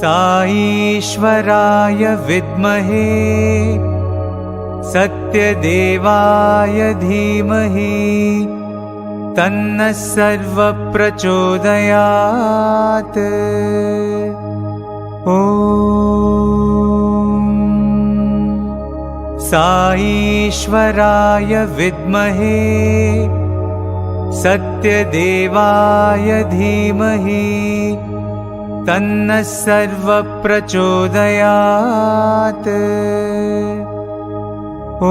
साईश्वराय विद्महे सत्यदेवाय धीमहि तन्नः सर्वः प्रचोदयात्। ॐ साईश्वराय विद्महे सत्यदेवाय धीमहि तन्नः सर्वः प्रचोदयात्। ॐ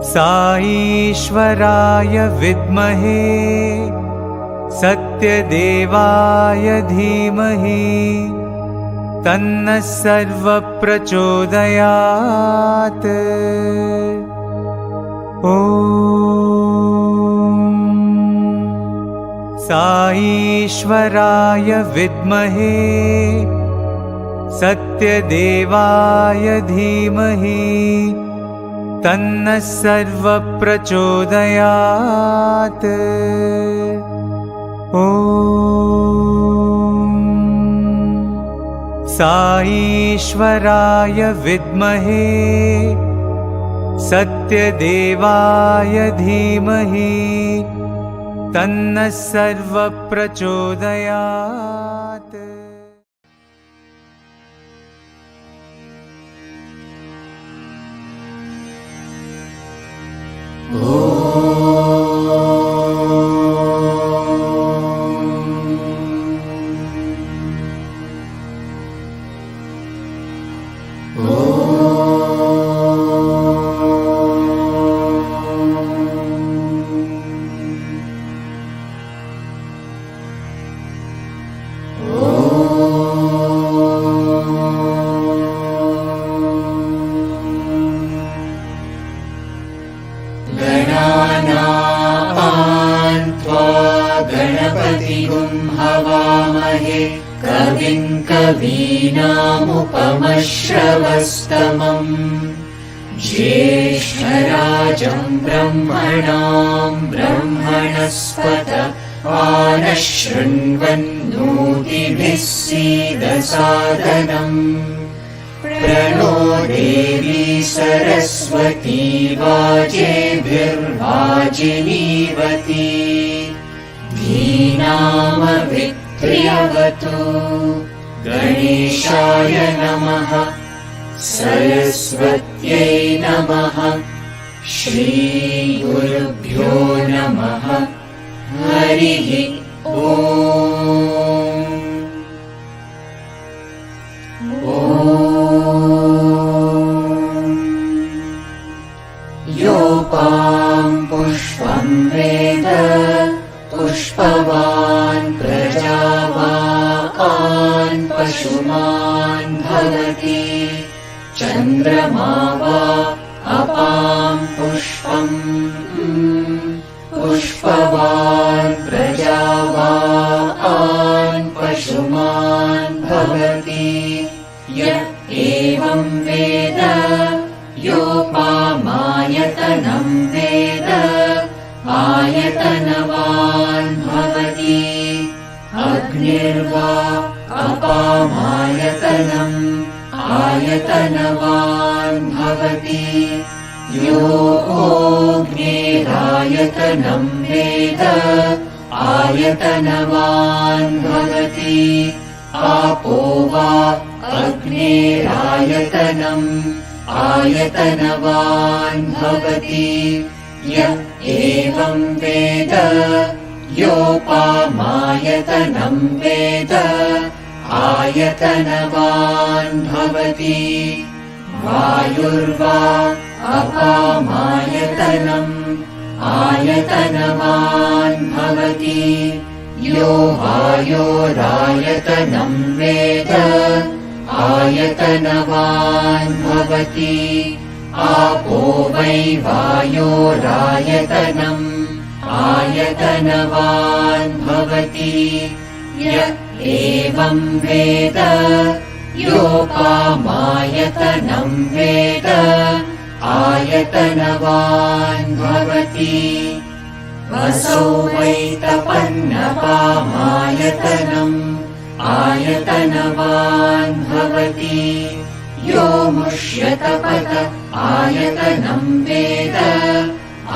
साईश्वराय विद्महे सत्यदेवाय धीमहि तन्नः सर्वः प्रचोदयात्। ॐ साईश्वराय विद्महे सत्यदेवाय धीमहि तन्नः सर्वः प्रचोदयात्। ॐ साईश्वराय विद्महे सत्यदेवाय धीमहि तन्नः सर्वः प्रचोदयात्। कवीनामुपमश्रवस्तमम् ज्येष्ठराजं ब्रह्मणां ब्रह्मणस्पत आनः शृण्वन्नोतिभिः सीदसादनम्। प्रणो देवी सरस्वती वाजेभिर्वाजिनीवती धीनामभित्र्यवतु। गणेशाय नमः सरस्वत्यै नमः श्रीगुरुभ्यो नमः हरिः ॐ। योपां पुष्पं वेद पुष्पवान् प्रजावान् पशुमान् भवति। चन्द्रमा वा अपां पुष्पम् पुष्पवान् प्रजावान् पशुमान् भवति। य एवं वेद योपामायतनं वेद आयतनवान् भवति। अग्निर्वा अपामायतनम् आयतनवान् भवति। योऽग्निरायतनं वेद आयतनवान् भवति। आपो वा अग्निरायतनम् आयतनवान् भवति। य एवं वेद योपामायतनं वेद आयतनवान् भवति। वायुर्वा अपामायतनम् आयतनवान् भवति। यो वायोरायतनं वेद आयतनवान् भवति। आपो वै वायोरायतनम् आयतनवान् भवति। य एवं वेद योपामायतनं वेद आयतनवान् भवति। वसौ वै तपन्नपामाय आयतनवान् भवति यो मुष्यतपत आयतनं वेद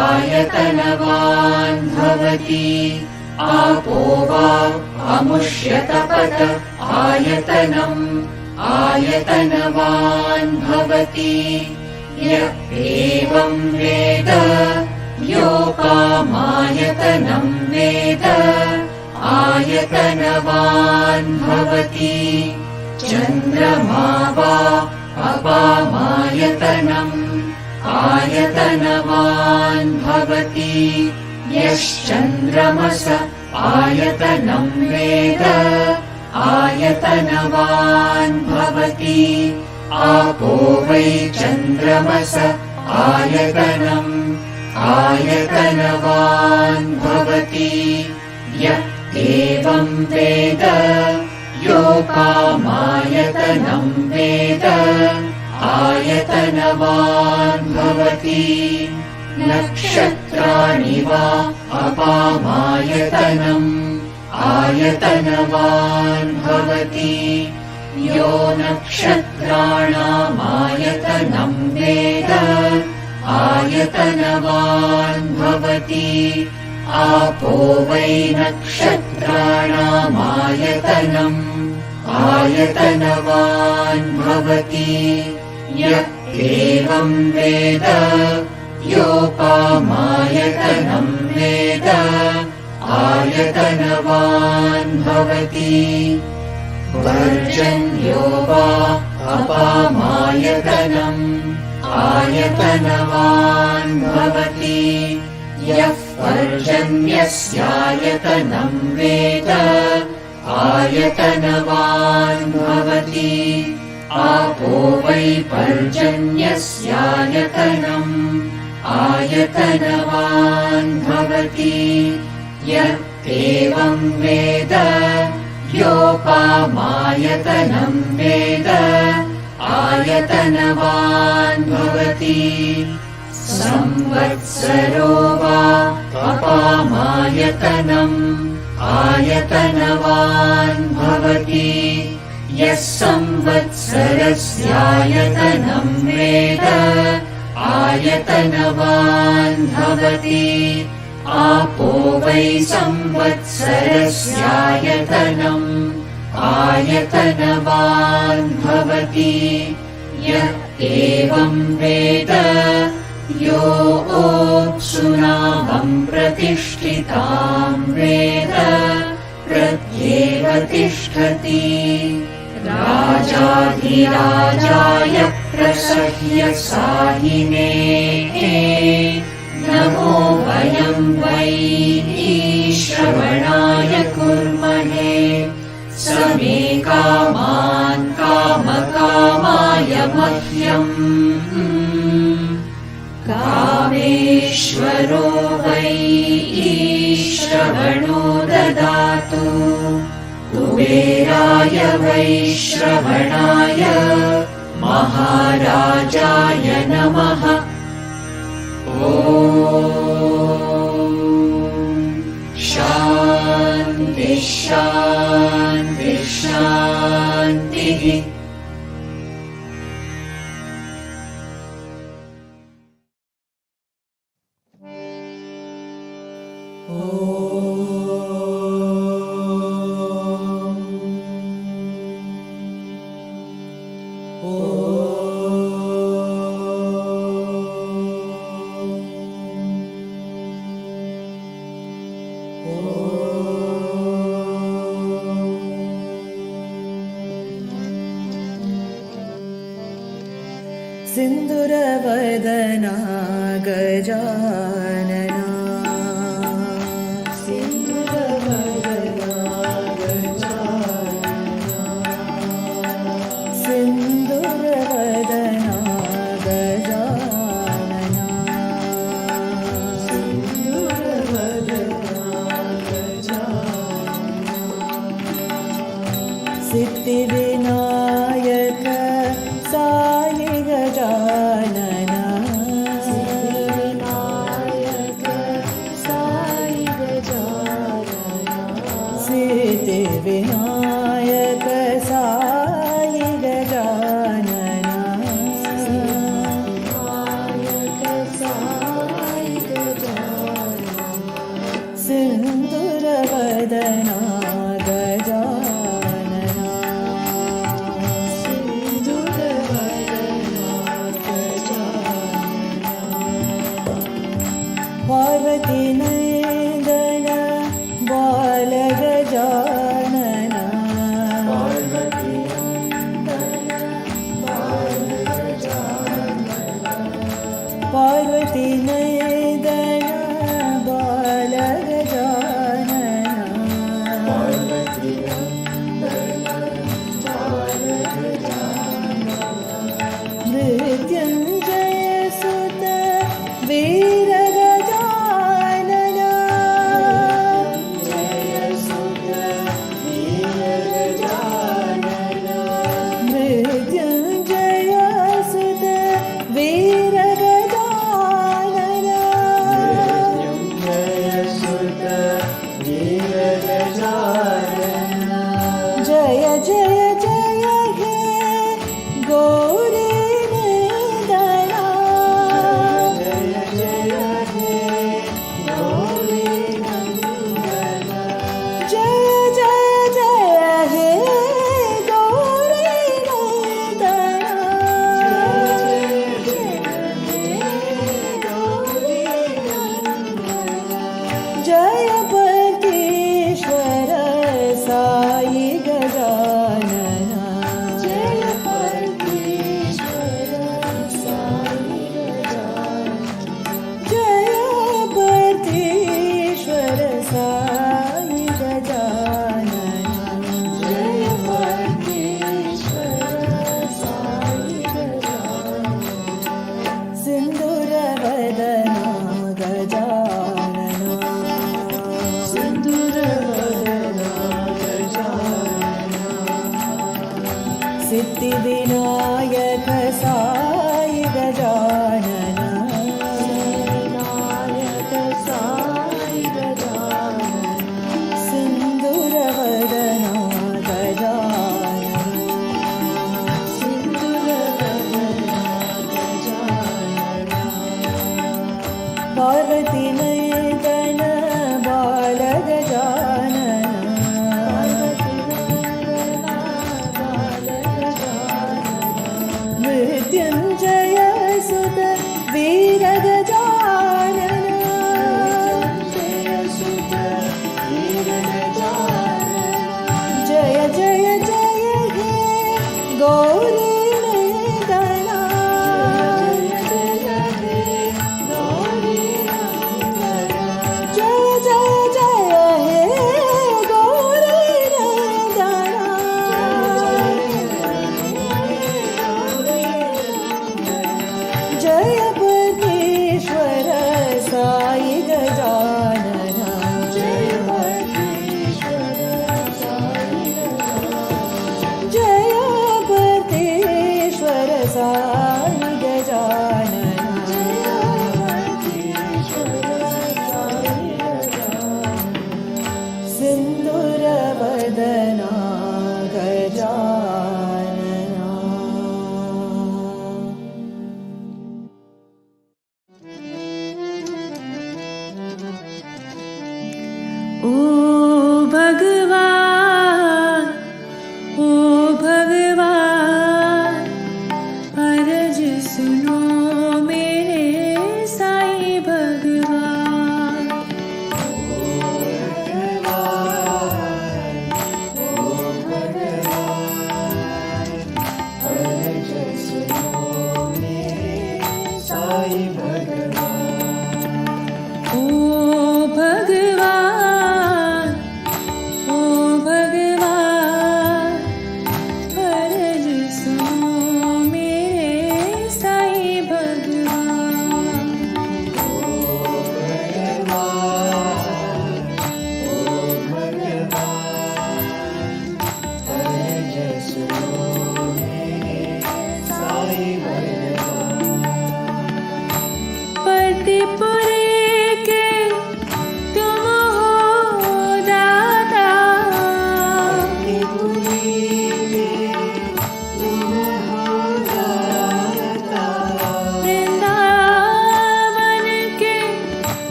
आयतनवान् भवति आपो वा अमुष्यतपत आयतनम् आयतनवान् भवति य एवं वेद योपामायतनं वेद आयतनवान् भवति चन्द्रमा वा अपामायतनम् आयतनवान् भवति यश्चन्द्रमस आयतनं वेद आयतनवान् भवति आपो वै चन्द्रमस आयतनम् आयतनवान् भवति य एवं वेद योपामायतनं वेद आयतनवान् भवति नक्षत्राणि वा अपामायतनम् आयतनवान् भवति यो नक्षत्राणामायतनं वेद आयतनवान् भवति आपो वै नक्षत्राणामायतनम् आयतनवान् भवति य एवं वेद योपामायतनं वेद आयतनवान् भवति पर्जन्यो वा अपामायतनम् आयतनवान् भवति यः पर्जन्यस्यायतनं वेद आयतनवान् भवति आपो वै पर्जन्यस्यायतनम् आयतनवान् भवति य एवं वेद योपामायतनं वेद आयतनवान् भवति संवत्सरो वा अपामायतनम् आयतनवान् भवति यः संवत्सरस्यायतनं वेद आयतनवान् भवति आपो वै संवत्सरस्यायतनम् आयतनवान् भवति य एवं वेद यो ओप्सुनामं प्रतिष्ठितां वेद प्रत्येव तिष्ठति राजाधिराजाय प्रसह्य साहिने नमो वयं वै श्रवणाय कुर्महे समे कामान् कामकामाय मह्यम् कामेश्वरो वै श्रवणो ददातु कुबेराय वै श्रवणाय महाराजाय नमः ॐ शान्ति शान्ति शान्तिः सिन्दूरवदना गजानना सिन्दूरवदना गजानना सिन्दूरवदना गजानना सिन्दूरवदना गजानना सिद्धिविनायक साई गजानना सिद्धिविनायक साई गजानना सिद्धिविनायक गजानना सिन्दूरवदना गजानना पार्वती नन्दन बाल गजानना पार्वती नन्दन बाल गजानना मृत्युञ्जय सुत वीर गजानना मृत्युञ्जय सुत वीर जय जय जय हे गौरी नन्दना जय जय हे गौरी नन्दना जय जय जय हे गौरी नन्दना जय परमेश्वर साई गजानना जय परमेश्वर साई गजानना जय परमेश्वर साई गजानना जय परमेश्वर साई गजानना सिन्दूरवदना गजानना सिन्दूरवदना सिद्धिविनायक साई गजानना विनायक साई गजानना सिन्दूरवदना गजानना सिन्दूरवदना गजानना पार्वती नन्दन बाल गजानना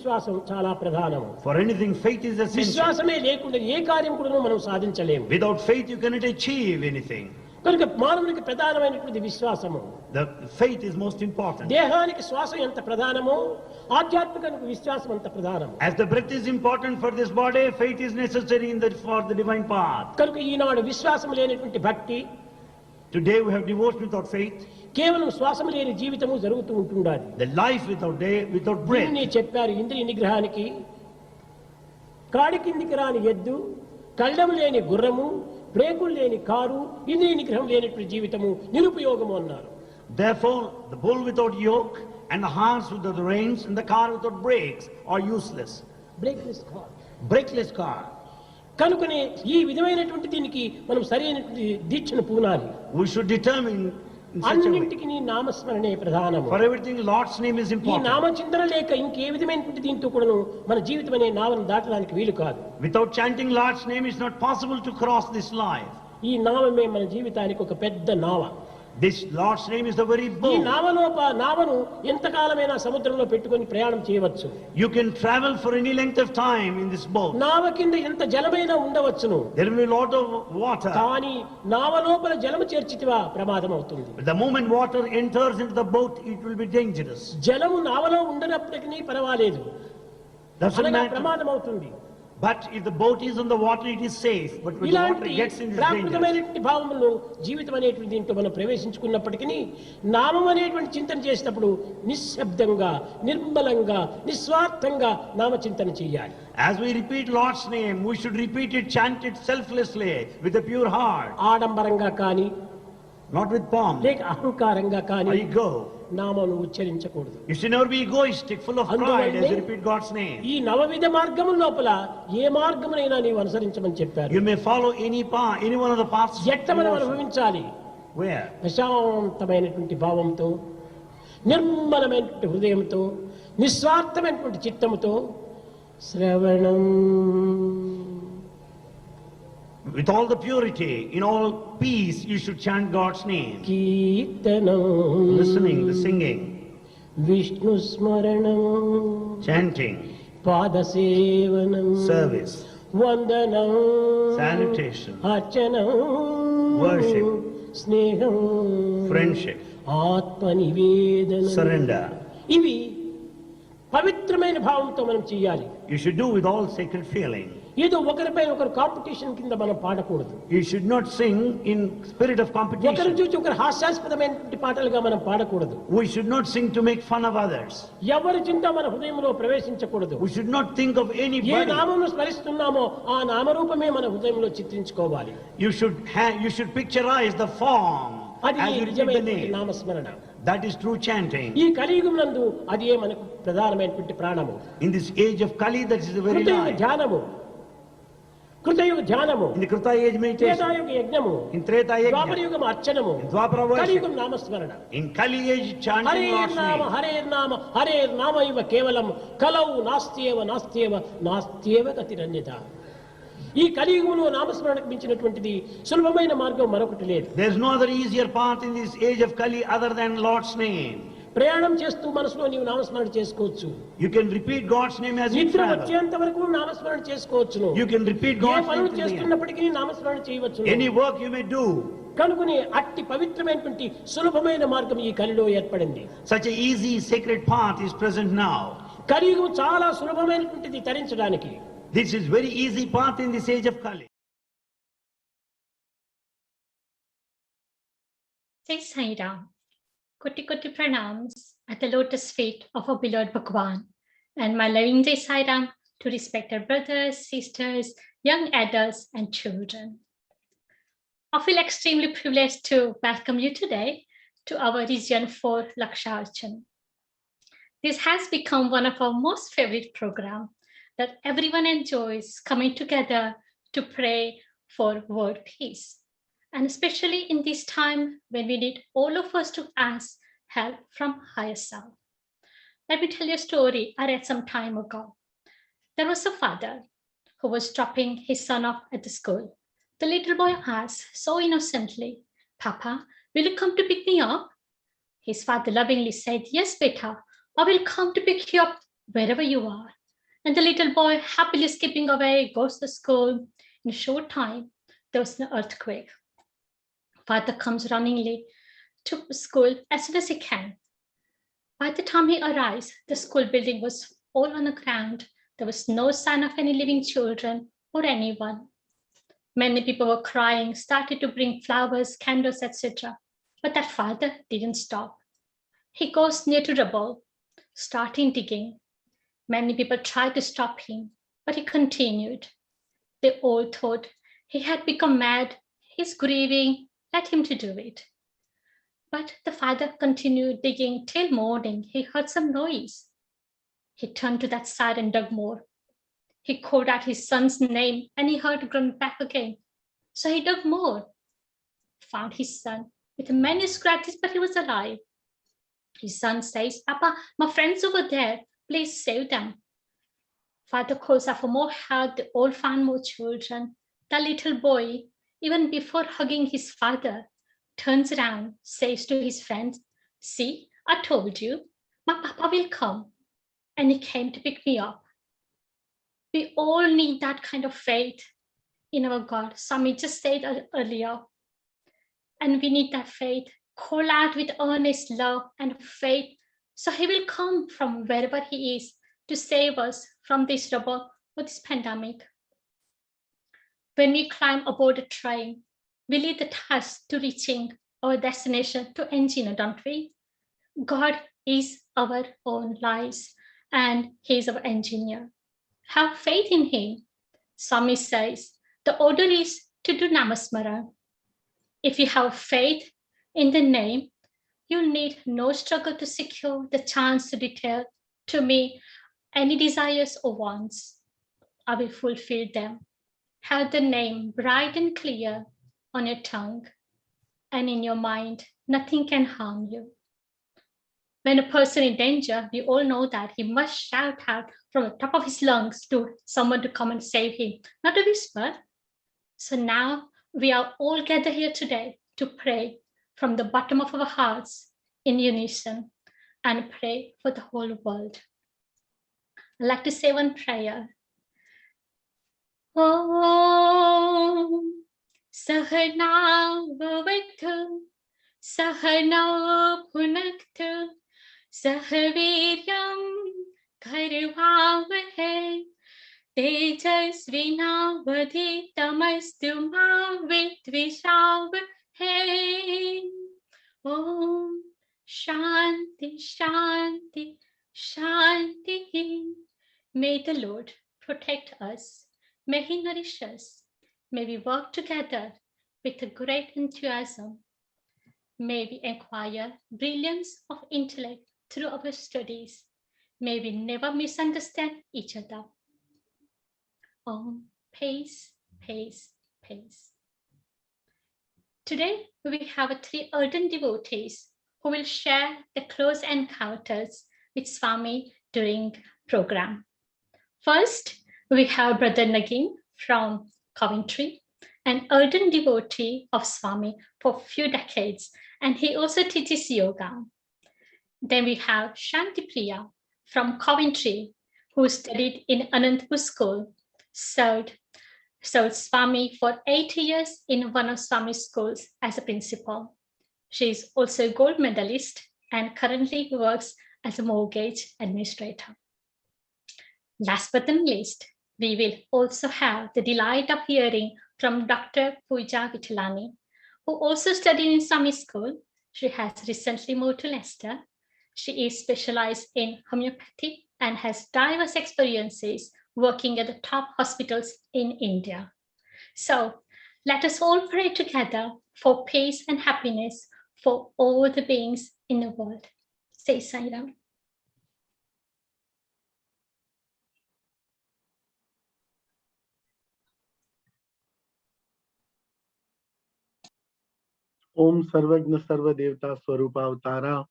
విశ్వాసం చాలా ప్రధానము. For anything, faith is essential. విశ్వాసమే లేకుండా ఏ కార్యం కూడా మనం సాధించలేము. Without faith, you cannot achieve anything. కనుక మానవునికి ప్రధానమైనటువంటి విశ్వాసము. The faith is most important. దేహానికి శ్వాస ఎంత ప్రధానమో ఆధ్యాత్మికానికి విశ్వాసం అంత ప్రధానము. As the breath is important for this body, faith is necessary for the divine path. కనుక ఈనాడు విశ్వాసం లేనటువంటి భక్తి, Today we have devotion without faith. కేవలం శ్వాసం లేని జీవితము జరుగుతూ ఉంటుండాలి. The life without breath. దీన్ని చెప్పారు ఇంద్రియ నిగ్రహానికి. కాడి కిందికి రాని ఎద్దు, కళ్ళం లేని గుర్రము, బ్రేకులు లేని కారు, ఇంద్రియ నిగ్రహం లేనటువంటి జీవితము నిరుపయోగము అన్నారు. Therefore, the bull without yoke and the horse without the reins and the car without brakes are useless. Brakeless car. Brakeless car. కనుకనే ఈ విధమైనటువంటి దీనికి మనం సరైనటువంటి దీక్షను పూనాలి. We should determine in such a way. అన్నింటికి నీ నామస్మరణే ప్రధానము. For everything, Lord's name is ఈ important. నామచింతన లేక ఇంకే విధమైనటువంటి దీంతో కూడాను మన జీవితం అనే నామను దాటడానికి వీలు కాదు. Without chanting Lord's name, it's not possible to cross this life. ఈ నామమే మన జీవితానికి ఒక పెద్ద నావ. This Lord's name is the very ఈ boat. నావను ఎంతకాలమైనా సముద్రంలో పెట్టుకొని ప్రయాణం చేయవచ్చు. You can travel for any length of time in this boat. నావ కింద ఎంత జలమైనా ఉండవచ్చును. There will be a lot of water. కానీ నావ లోపల జలము చేర్చితివా ప్రమాదం అవుతుంది. But the moment water enters into the boat, it will be dangerous. జలము నావలో ఉండనప్పటికీ పర్వాలేదు, Doesn't అనగా matter. ప్రమాదం అవుతుంది. But if the boat is on the water, it is safe. But when the water ఇలాంటి gets in, it's dangerous. ప్రాకృతమైనటువంటి భావములు జీవితం అనేటువంటి దీంట్లో మనం ప్రవేశించుకున్నప్పటికీ నామం అనేటువంటి చింతన చేసేటప్పుడు నిశ్శబ్దంగా, నిర్మలంగా, నిస్వార్థంగా నామచింతన చేయాలి. As we repeat Lord's name, we should repeat it, chant it selflessly, with a pure heart. ఆడంబరంగా కానీ, Not with pomp లేక అహంకారంగా కానీ or ego. నామను ఉచ్చరించకూడదు. You should never be egoistic, full of pride as you repeat God's name. ఈ నవవిధ మార్గము లోపల ఏ మార్గమునైనా నీవు అనుసరించమని చెప్పారు. You may follow any path, any one of the paths. ఎట్ట మనం అనుభవించాలి? Where? ప్రశాంతమైనటువంటి భావంతో, నిర్మలమైనటువంటి హృదయంతో, నిస్వార్థమైనటువంటి చిత్తముతో శ్రవణం, With all the purity, in all peace, you should chant God's name. కీర్తనం, Listening, the singing, విష్ణు స్మరణం, chanting, పాదసేవనం, service, వందనం, salutation, అర్చనం, worship, స్నేహం, friendship, ఆత్మనివేదనం, surrender. ఇవి పవిత్రమైన భావంతో మనం చేయాలి. You should do with all sacred feeling. ఏదో ఒకరిపై ఒకరు కాంపిటీషన్ కింద మనం పాడకూడదు. You should not sing in spirit of ఒకరు competition. చూసి ఒకరు హాస్యాస్పదమైనటువంటి పాటలుగా మనం పాడకూడదు. We should not sing to make fun of others. ఎవరి చింత మన హృదయంలో ప్రవేశించకూడదు. We should not think of A anybody. నామమును స్మరిస్తున్నామో ఆ నామరూపమే మన హృదయంలో చిత్రించుకోవాలి. You should picturize the form అది as you repeat the నిజమైనటువంటి name. నామస్మరణ. That is true chanting. ఈ కలియుగం నందు అదే మనకు ప్రధానమైనటువంటి ప్రాణము. In this age of Kali, that is the very కృతయుగ life. ధ్యానము, కృతయుగ ధ్యానము, In the Kruta age meditation, త్రేతాయుగ యజ్ఞము, in Treta Yajna, ద్వాపరయుగం అర్చనము, in Dwapara worship, కలియుగం నామస్మరణ. in Kali age chanting Lord's హరేర్నామ name. హరేర్నామ హరేర్నామ ఇవ కేవలం కలౌ నాస్త్యేవ నాస్త్యేవ నాస్త్యేవ గతిరన్యత. ఈ కలియుగంలో నామస్మరణకు మించినటువంటిది సులభమైన మార్గం మరొకటి లేదు. There is no other easier path in this age of Kali other than Lord's name. ప్రయాణం చేస్తూ మనసులో నీవు నామస్మరణ చేసుకోవచ్చు. You can repeat God's name as you నిద్ర travel. వచ్చేంత వరకు నామస్మరణ చేసుకోవచ్చును. You can repeat A God's పనులు name till the end. చేస్తున్నప్పటికీ నామస్మరణ చేయవచ్చు. Any work you may do. కనుకుని అట్టి పవిత్రమైనటువంటి సులభమైన మార్గం ఈ కలిలో ఏర్పడింది. Such a easy sacred path is present now. కలియుగం చాలా సులభమైనటువంటిది తరించడానికి. This is very easy path in this age of Kali. Jai Sai Ram. Koti Koti pranams at the lotus feet of our beloved Bhagwan, and my loving Jai Sai Ram to respected brothers, sisters, young adults, and children. I feel extremely privileged to welcome you today to our Region 4 Laksharchan. This has become one of our most favorite programs that everyone enjoys coming together to pray for world peace. And especially in this time when we need all of us to ask help from higher self. Let me tell you a story I read some time ago. There was a father who was dropping his son off at the school. The little boy asked so innocently, "Papa, will you come to pick me up?" His father lovingly said, "Yes, beta, I will come to pick you up wherever you are. And the little boy, happily skipping away, goes to school. In a short time, there was an earthquake. Father comes runningly to school as soon as he can. By the time he arrives, the school building was all on the ground. There was no sign of any living children or anyone. Many people were crying, started to bring flowers, candles, etc. But that father didn't stop. He goes near to rubble, starting digging. Many people tried to stop him, but he continued. They all thought he had become mad, he's grieving, let him to do it. But the father continued digging till morning. He heard some noise. He turned to that side and dug more. He called out his son's name and he heard grunt back again. So he dug more, found his son with many scratches, but he was alive. His son says, Papa, my friends over there, please save them. Father calls out for more help. They all found more children. The little boy, even before hugging his father, turns around, says to his friends, see, I told you, my papa will come. And he came to pick me up. We all need that kind of faith in our God. Swami just said earlier. And we need that faith. Call out with earnest love and faith. So he will come from wherever he is to save us from this trouble or this pandemic. When we climb aboard a train, we leave the task to reaching our destination to engineer, don't we? God is our own lives and he is our engineer. Have faith in him. Swami says, the order is to do Namasmara. If you have faith in the name, you need no struggle to secure the chance to detail to me any desires or wants. I will fulfill them. Have the name bright and clear on your tongue and in your mind. Nothing can harm you. When a person in danger, we all know that he must shout out from the top of his lungs to someone to come and save him, not a whisper. So now we are all gathered here today to pray from the bottom of our hearts in unison and pray for the whole world. I'd like to say one prayer. Om Sahana Bhavatu Sahana Bhunaktu Sahaviryam Karvavahe Tejasvinavadhitamastu ma vidvishavahe. Om Shanti Shanti Shanti. May the Lord protect us. May he nourish us. May we work together with a great enthusiasm. May we acquire brilliance of intellect through our studies. May we never misunderstand each other. Peace, peace, peace. Today, we have 3 ardent devotees who will share the close encounters with Swami during program. First, we have Brother Nagin from Coventry, an ardent devotee of Swami for a few decades, and he also teaches yoga. Then we have Shanti Priya from Coventry, who studied in Anantapur School, served Swami for 8 years in one of Swami's schools as a principal. She is also a gold medalist and currently works as a mortgage administrator. Last but not least, we will also have the delight of hearing from Dr. Pooja Vitulani, who also studied in Swami School. She has recently moved to Leicester. She is specialized in homeopathy and has diverse experiences working at the top hospitals in India. So let us all pray together for peace and happiness for all the beings in the world. Say Sai Ram. ओम सर्वज्ञ सर्वदेवता स्वरूपावतारा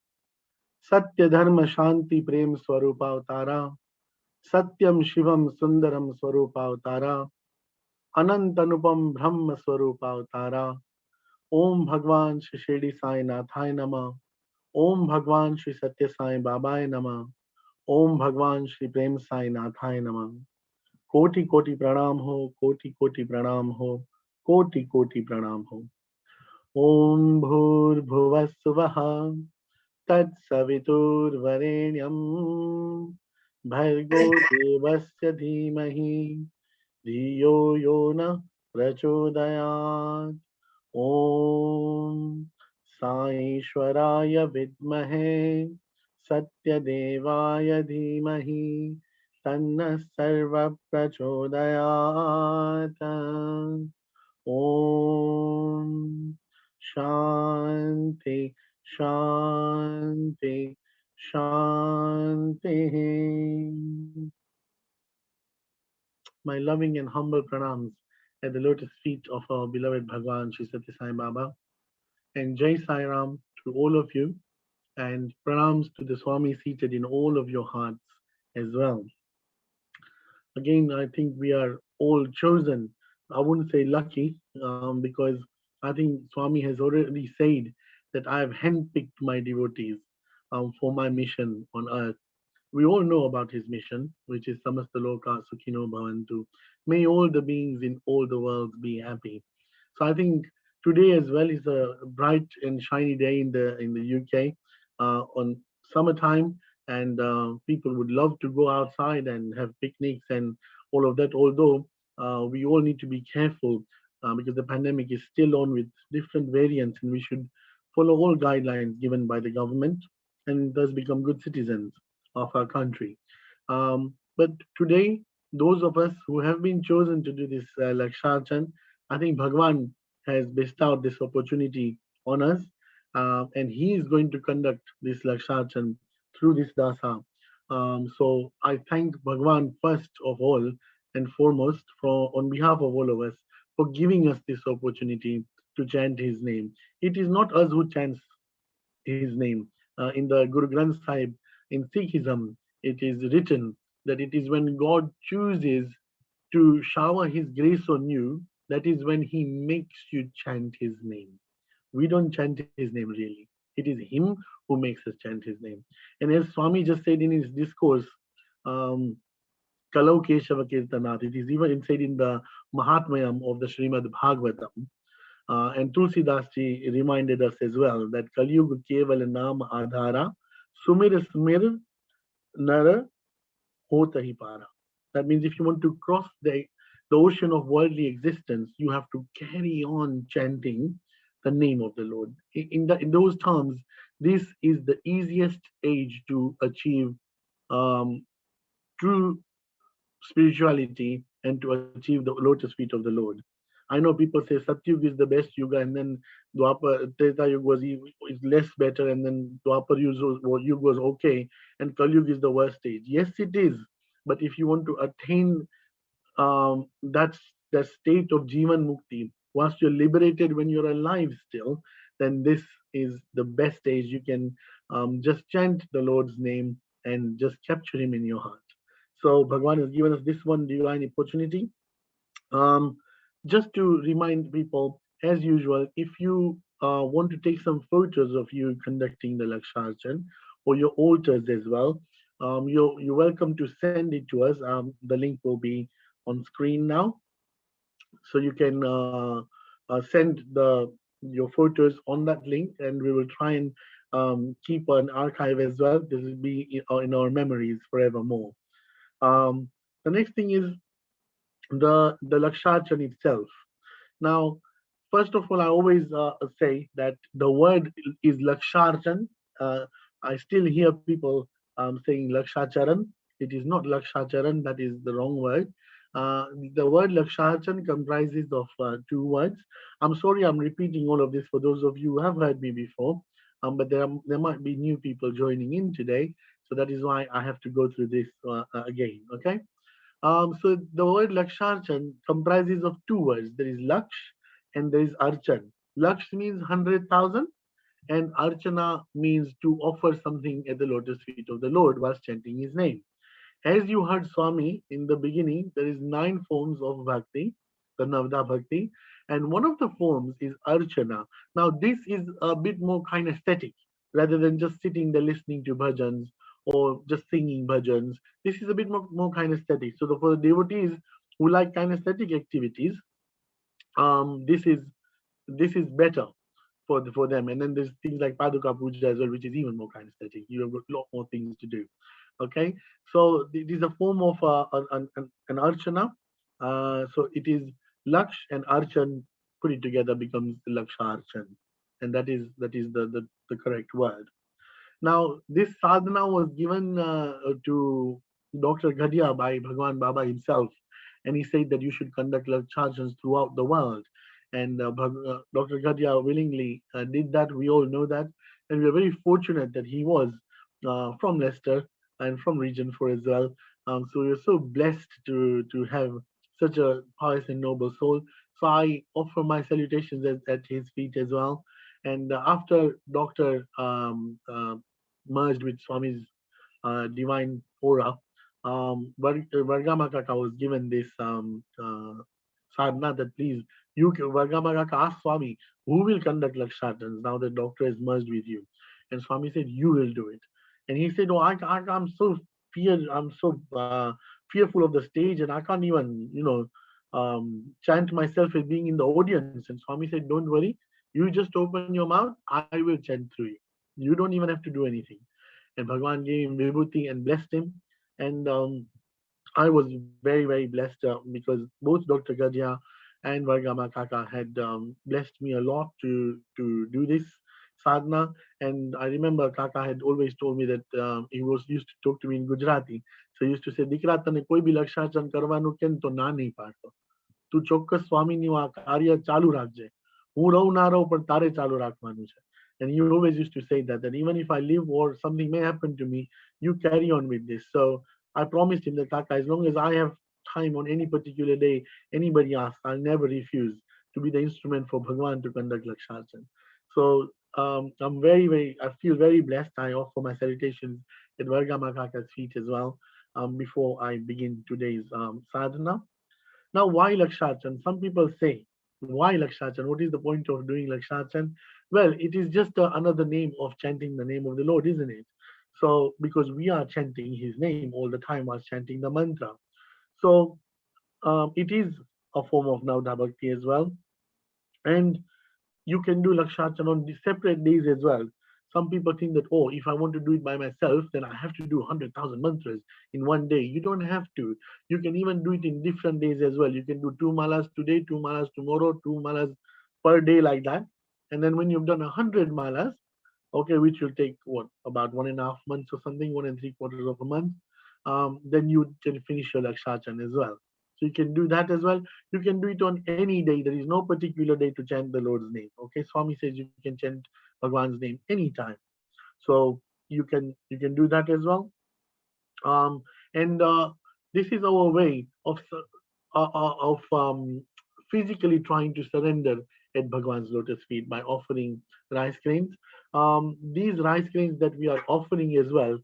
सत्य धर्म शांति प्रेम स्वरूपावतारा सत्यम शिवम सुंदरम स्वरूपावतारा अनंत अनुपम ब्रह्म स्वरूपावतारा ओम भगवान श्री शिरडी साई नाथाय नमः ओम भगवान श्री सत्य साई बाबाय नमः Om Bhagwan Shri Prem Sai Nathaya Namah. Koti Koti Pranam Ho, Koti Koti Pranam Ho, Koti Koti Pranam Ho. Om Bhur Bhuvasvaha Tat Savitur Varenyam Bhargo Devasya Dhimahi Dhiyo Yona Prachodayat. Om Sai Shwaraya Vidmahe Satyadevaya Dhimahi Tanna Sarva Prachodayat. Om Shanti Shanti Shanti. My loving and humble pranams at the lotus feet of our beloved Bhagwan Sri Satya Sai Baba, and Jai Sai Ram to all of you, and pranams to the Swami seated in all of your hearts as well. Again, I think we are all chosen. I wouldn't say lucky, because I think Swami has already said that I have handpicked my devotees for my mission on earth. We all know about his mission, which is Samasta Loka Sukhino Bhavantu. May all the beings in all the worlds be happy. So I think today as well is a bright and shiny day in the UK on summertime, and people would love to go outside and have picnics and all of that. Although we all need to be careful because the pandemic is still on with different variants, and we should follow all guidelines given by the government and thus become good citizens of our country. But today, those of us who have been chosen to do this Laksharchan, I think Bhagwan has bestowed this opportunity on us, and he is going to conduct this Laksharchan through this dasa. So I thank Bhagwan first of all and foremost for on behalf of all of us for giving us this opportunity to chant his name. It is not us who chants his name. In the Guru Granth Sahib, in Sikhism, it is written that it is when God chooses to shower his grace on you, that is when he makes you chant his name. We don't chant his name really. It is him who makes us chant his name. And as Swami just said in his discourse, um, Kalau Keshava Kirtanat, it is even said in the Mahatmayam of the Srimad Bhagavatam. And Tulsidas ji reminded us as well that Kaliyuga Kevala Nam Adhara Sumir Smir Nara Hota Hi Para. That means if you want to cross the ocean of worldly existence, you have to carry on chanting the name of the Lord. In those terms, this is the easiest age to achieve true spirituality and to achieve the lotus feet of the Lord. I know people say Satyug is the best yuga, and then Dwapar Treta Yuga is less better, and then Dwapar Yuga was okay, and Kali Yuga is the worst stage. Yes, it is. But if you want to attain that state of Jivan Mukti, once you're liberated when you're alive still, then this is the best stage. You can just chant the Lord's name and just capture him in your heart. So Bhagwan has given us this one divine opportunity. Just to remind people, as usual, if you want to take some photos of you conducting the Laksharchan or your altars as well, you're welcome to send it to us. The link will be on screen now, so you can send your photos on that link, and we will try and keep an archive as well. This will be in our memories forevermore. The next thing is the Laksharchan itself. Now, first of all, I always say that the word is Laksharchan. I still hear people saying Lakshacharan. It is not Lakshacharan, that is the wrong word. The word Laksharchan comprises of two words. I'm sorry I'm repeating all of this for those of you who have heard me before, but there might be new people joining in today. So that is why I have to go through this again, okay? So the word Laksharchan comprises of two words. There is Laksh and there is Archan. Laksh means 100,000 and Archana means to offer something at the lotus feet of the Lord whilst chanting his name. As you heard Swami in the beginning, there is 9 forms of Bhakti, the Navda Bhakti, and one of the forms is Archana. Now this is a bit more kinesthetic rather than just sitting there listening to bhajans or just singing bhajans. This is a bit more kinesthetic. So for the devotees who like kinesthetic activities, this is better for them. And then there's things like paduka puja as well, which is even more kinesthetic. You have a lot more things to do. Okay, so it is a form of an archana. So it is laksh and archan put it together becomes Laksharchan, and that is the correct word. Now this sadhana was given to Dr. Ghadia by Bhagwan Baba himself, and he said that you should conduct Laksharchans throughout the world. And Dr. Ghadia willingly did that. We all know that, and we are very fortunate that he was from Leicester and from Region 4 as well. So we are so blessed to have such a pious and noble soul. So I offer my salutations at his feet as well. And after Dr. Merged with Swami's divine aura, Vargama Kaka was given this sadhana that please, Vargama Kaka asked Swami, who will conduct Laksharchans now that Doctor has merged with you? And Swami said, you will do it. And he said, oh, I'm so fearful of the stage, and I can't even, chant myself as being in the audience. And Swami said, don't worry, you just open your mouth, I will chant through you. You don't even have to do anything. And Bhagwan gave him Vibhuti and blessed him. And I was very, very blessed because both Dr. Gadia and Vargama Kaka had blessed me a lot to do this sadhana. And I remember Kaka had always told me that he was used to talk to me in Gujarati. So he used to say, Dikra tane koi bhi laksharchan karvanu ken to na nahi paડતો. તું ચોક્કસ સ્વામીનું આ કાર્ય ચાલુ રાખજે. હું રહું ના રહું પણ તારે ચાલુ રાખવાનું છે. And he always used to say that even if I live or something may happen to me, you carry on with this. So I promised him that Kaka, as long as I have time on any particular day, anybody asks, I'll never refuse to be the instrument for Bhagwan to conduct Laksharchan. So I'm very, very, I feel very blessed. I offer my salutations at Vargama Kaka's feet as well before I begin today's sadhana. Now, why Laksharchan? Some people say, why Laksharchan? What is the point of doing Laksharchan? Well, it is just another name of chanting the name of the Lord, isn't it? So, because we are chanting his name all the time while chanting the mantra. So, it is a form of Navadha Bhakti as well. And you can do Laksharchan on the separate days as well. Some people think that, oh, if I want to do it by myself, then I have to do 100,000 mantras in one day. You don't have to. You can even do it in different days as well. You can do 2 malas today, 2 malas tomorrow, 2 malas per day like that. And then when you've done 100 malas, okay, which will take what, about 1.5 months or something, 1 3/4 of a month, then you can finish your Laksharchan as well. So you can do that as well. You can do it on any day. There is no particular day to chant the Lord's name. Okay, Swami says you can chant Bhagwan's name anytime. So you can do that as well. And this is our way of physically trying to surrender at Bhagwan's lotus feet by offering rice grains. These rice grains that we are offering as well,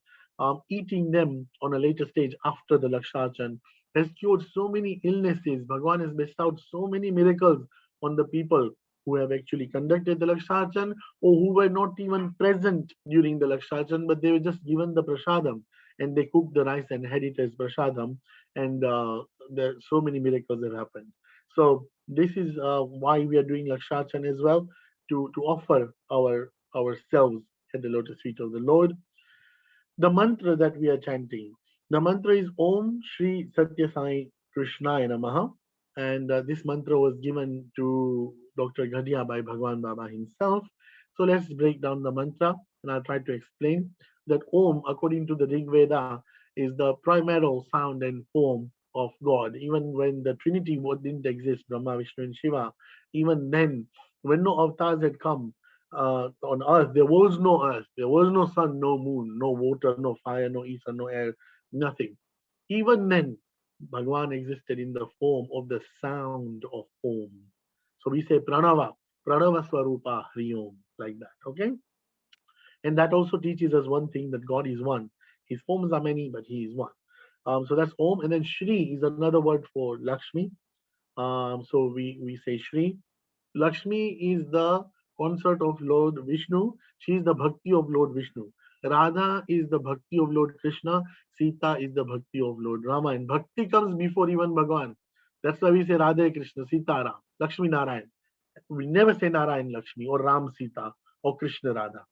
eating them on a later stage after the Laksharchan has cured so many illnesses. Bhagwan has bestowed so many miracles on the people who have actually conducted the Laksharchan or who were not even present during the Laksharchan, but they were just given the prasadam and they cooked the rice and had it as prasadam, and there so many miracles have happened. So this is why we are doing Laksharchan as well, to offer ourselves at the lotus feet of the Lord. The mantra that we are chanting, the mantra is Om Shri Satya Sai Krishnaya Namaha, and this mantra was given to Dr. Ghadia by Bhagwan Baba himself. So let's break down the mantra, and I'll try to explain that Om, according to the Rig Veda, is the primary sound and form of God. Even when the Trinity didn't exist, Brahma, Vishnu, and Shiva, even then, when no avatars had come on earth, there was no earth, there was no sun, no moon, no water, no fire, no ether, no air, nothing. Even then, Bhagwan existed in the form of the sound of Om. So we say Pranava, Pranava Swarupa Hari Om, like that, okay? And that also teaches us one thing, that God is one. His forms are many, but he is one. So that's Om. And then Shri is another word for Lakshmi. So we say Shri. Lakshmi is the consort of Lord Vishnu. She is the bhakti of Lord Vishnu. Radha is the bhakti of Lord Krishna, Sita is the bhakti of Lord Rama, and bhakti comes before even Bhagavan. That's why we say Radha Krishna, Sita Ram, Lakshmi Narayan. We never say Narayan Lakshmi or Ram Sita or Krishna Radha.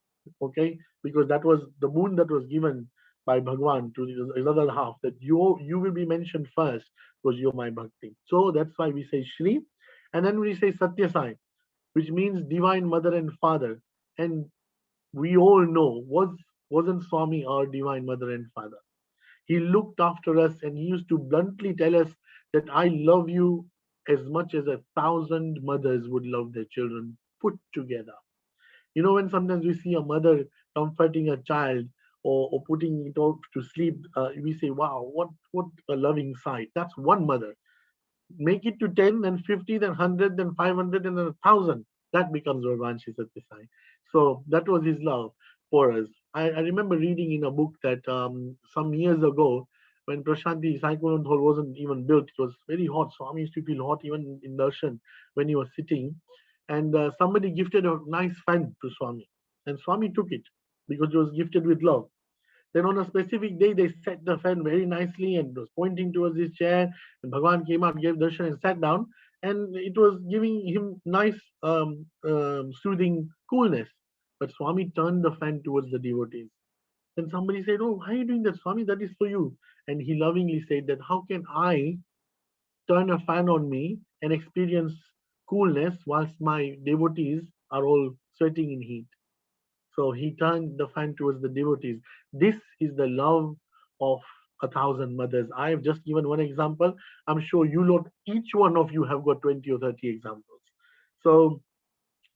Okay? Because that was the boon that was given by Bhagwan to his other half, that you will be mentioned first because you're my bhakti. So that's why we say Shri, and then we say Satya Sai, which means divine mother and father. And we all know, wasn't Swami our divine mother and father? He looked after us and he used to bluntly tell us that I love you as much as 1,000 mothers would love their children put together. You know, when sometimes we see a mother comforting a child or putting it off to sleep, we say, wow, what a loving sight. That's one mother. Make it to 10, then 50, then 100, then 500, and then 1,000. That becomes Vavanshi Satyasai. So that was his love for us. I remember reading in a book that some years ago, when Prashanti Cyclone Hall wasn't even built, it was very hot. Swami used to feel hot even in darshan when he was sitting. And somebody gifted a nice fan to Swami. And Swami took it because it was gifted with love. Then on a specific day, they set the fan very nicely and was pointing towards his chair. And Bhagwan came out, gave darshan, and sat down. And it was giving him nice, soothing coolness. But Swami turned the fan towards the devotees. Then somebody said, "Oh, why are you doing that, Swami? That is for you." And he lovingly said that, "How can I turn a fan on me and experience coolness whilst my devotees are all sweating in heat?" So he turned the fan towards the devotees. This is the love of 1,000 mothers. I have just given one example. I'm sure you lot, each one of you have got 20 or 30 examples. So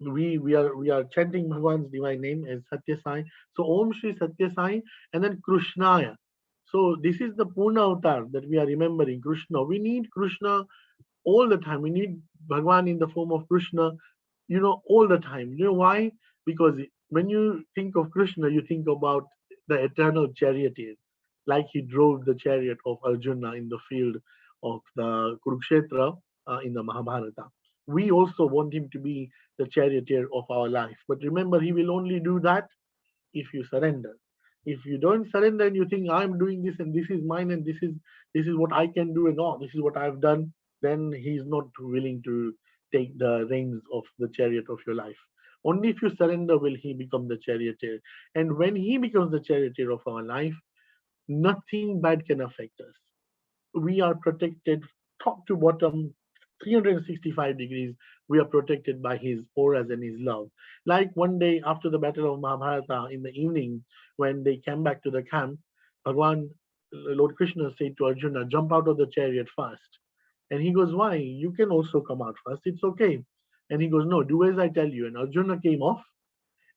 we are chanting Bhagwan's divine name as Satya Sai. So Om Shri Satya Sai and then Krishnaya. So this is the Purna Avatar that we are remembering, Krishna. We need Krishna all the time. We need Bhagwan in the form of Krishna, all the time. You know why? Because when you think of Krishna, you think about the eternal charioteer, like he drove the chariot of Arjuna in the field of the Kurukshetra in the Mahabharata. We also want him to be the charioteer of our life. But remember, he will only do that if you surrender. If you don't surrender and you think I'm doing this and this is mine and this is what I can do and this is what I've done, then he's not willing to take the reins of the chariot of your life. Only if you surrender will he become the charioteer. And when he becomes the charioteer of our life, nothing bad can affect us. We are protected top to bottom, 365 degrees. We are protected by his auras and his love. Like one day after the battle of Mahabharata in the evening, when they came back to the camp, Bhagwan, Lord Krishna said to Arjuna, jump out of the chariot first. And he goes, why? You can also come out first. It's okay. And he goes, no, do as I tell you. And Arjuna came off.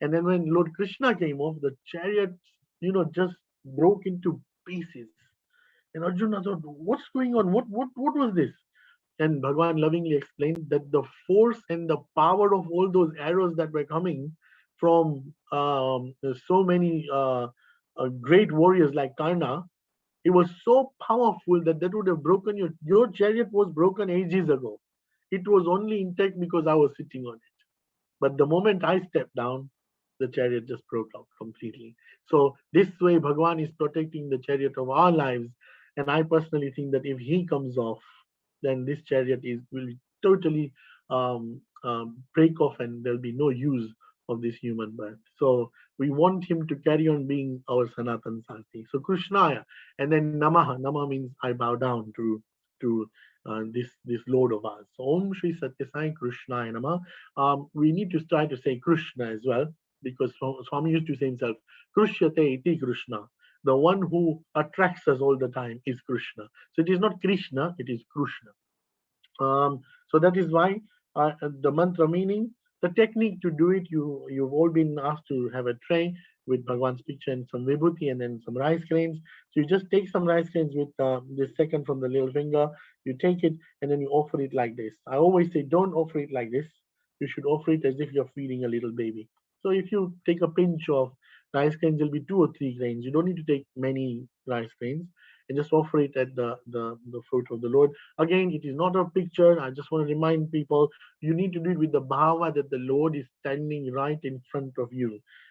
And then when Lord Krishna came off, the chariot, just broke into pieces. And Arjuna thought, what's going on? What was this? And Bhagwan lovingly explained that the force and the power of all those arrows that were coming from so many great warriors like Karna, it was so powerful that would have broken your chariot was broken ages ago. It was only intact because I was sitting on it. But the moment I stepped down, the chariot just broke out completely. So this way, Bhagwan is protecting the chariot of our lives. And I personally think that if he comes off, then this chariot will totally break off and there'll be no use of this human birth. So we want him to carry on being our Sanatan Sati. So Krishnaya, and then Namaha. Namaha means I bow down to this Lord of ours. So Om Shri Satya Sai Krishnaya Namaha. We need to try to say Krishna as well, because Swami used to say himself, Krishyate iti Krishna. The one who attracts us all the time is Krishna. So it is not Krishna, it is Krishna. So that is why the mantra meaning, the technique to do it, you've all been asked to have a tray with Bhagwan's picture and some Vibhuti and then some rice grains. So you just take some rice grains with the second from the little finger, you take it and then you offer it like this. I always say, don't offer it like this. You should offer it as if you're feeding a little baby. So if you take a pinch of rice grains, will be 2 or 3 grains. You don't need to take many rice grains, and just offer it at the foot of the Lord. Again, it is not a picture. I just want to remind people, you need to do it with the bhava that the Lord is standing right in front of you.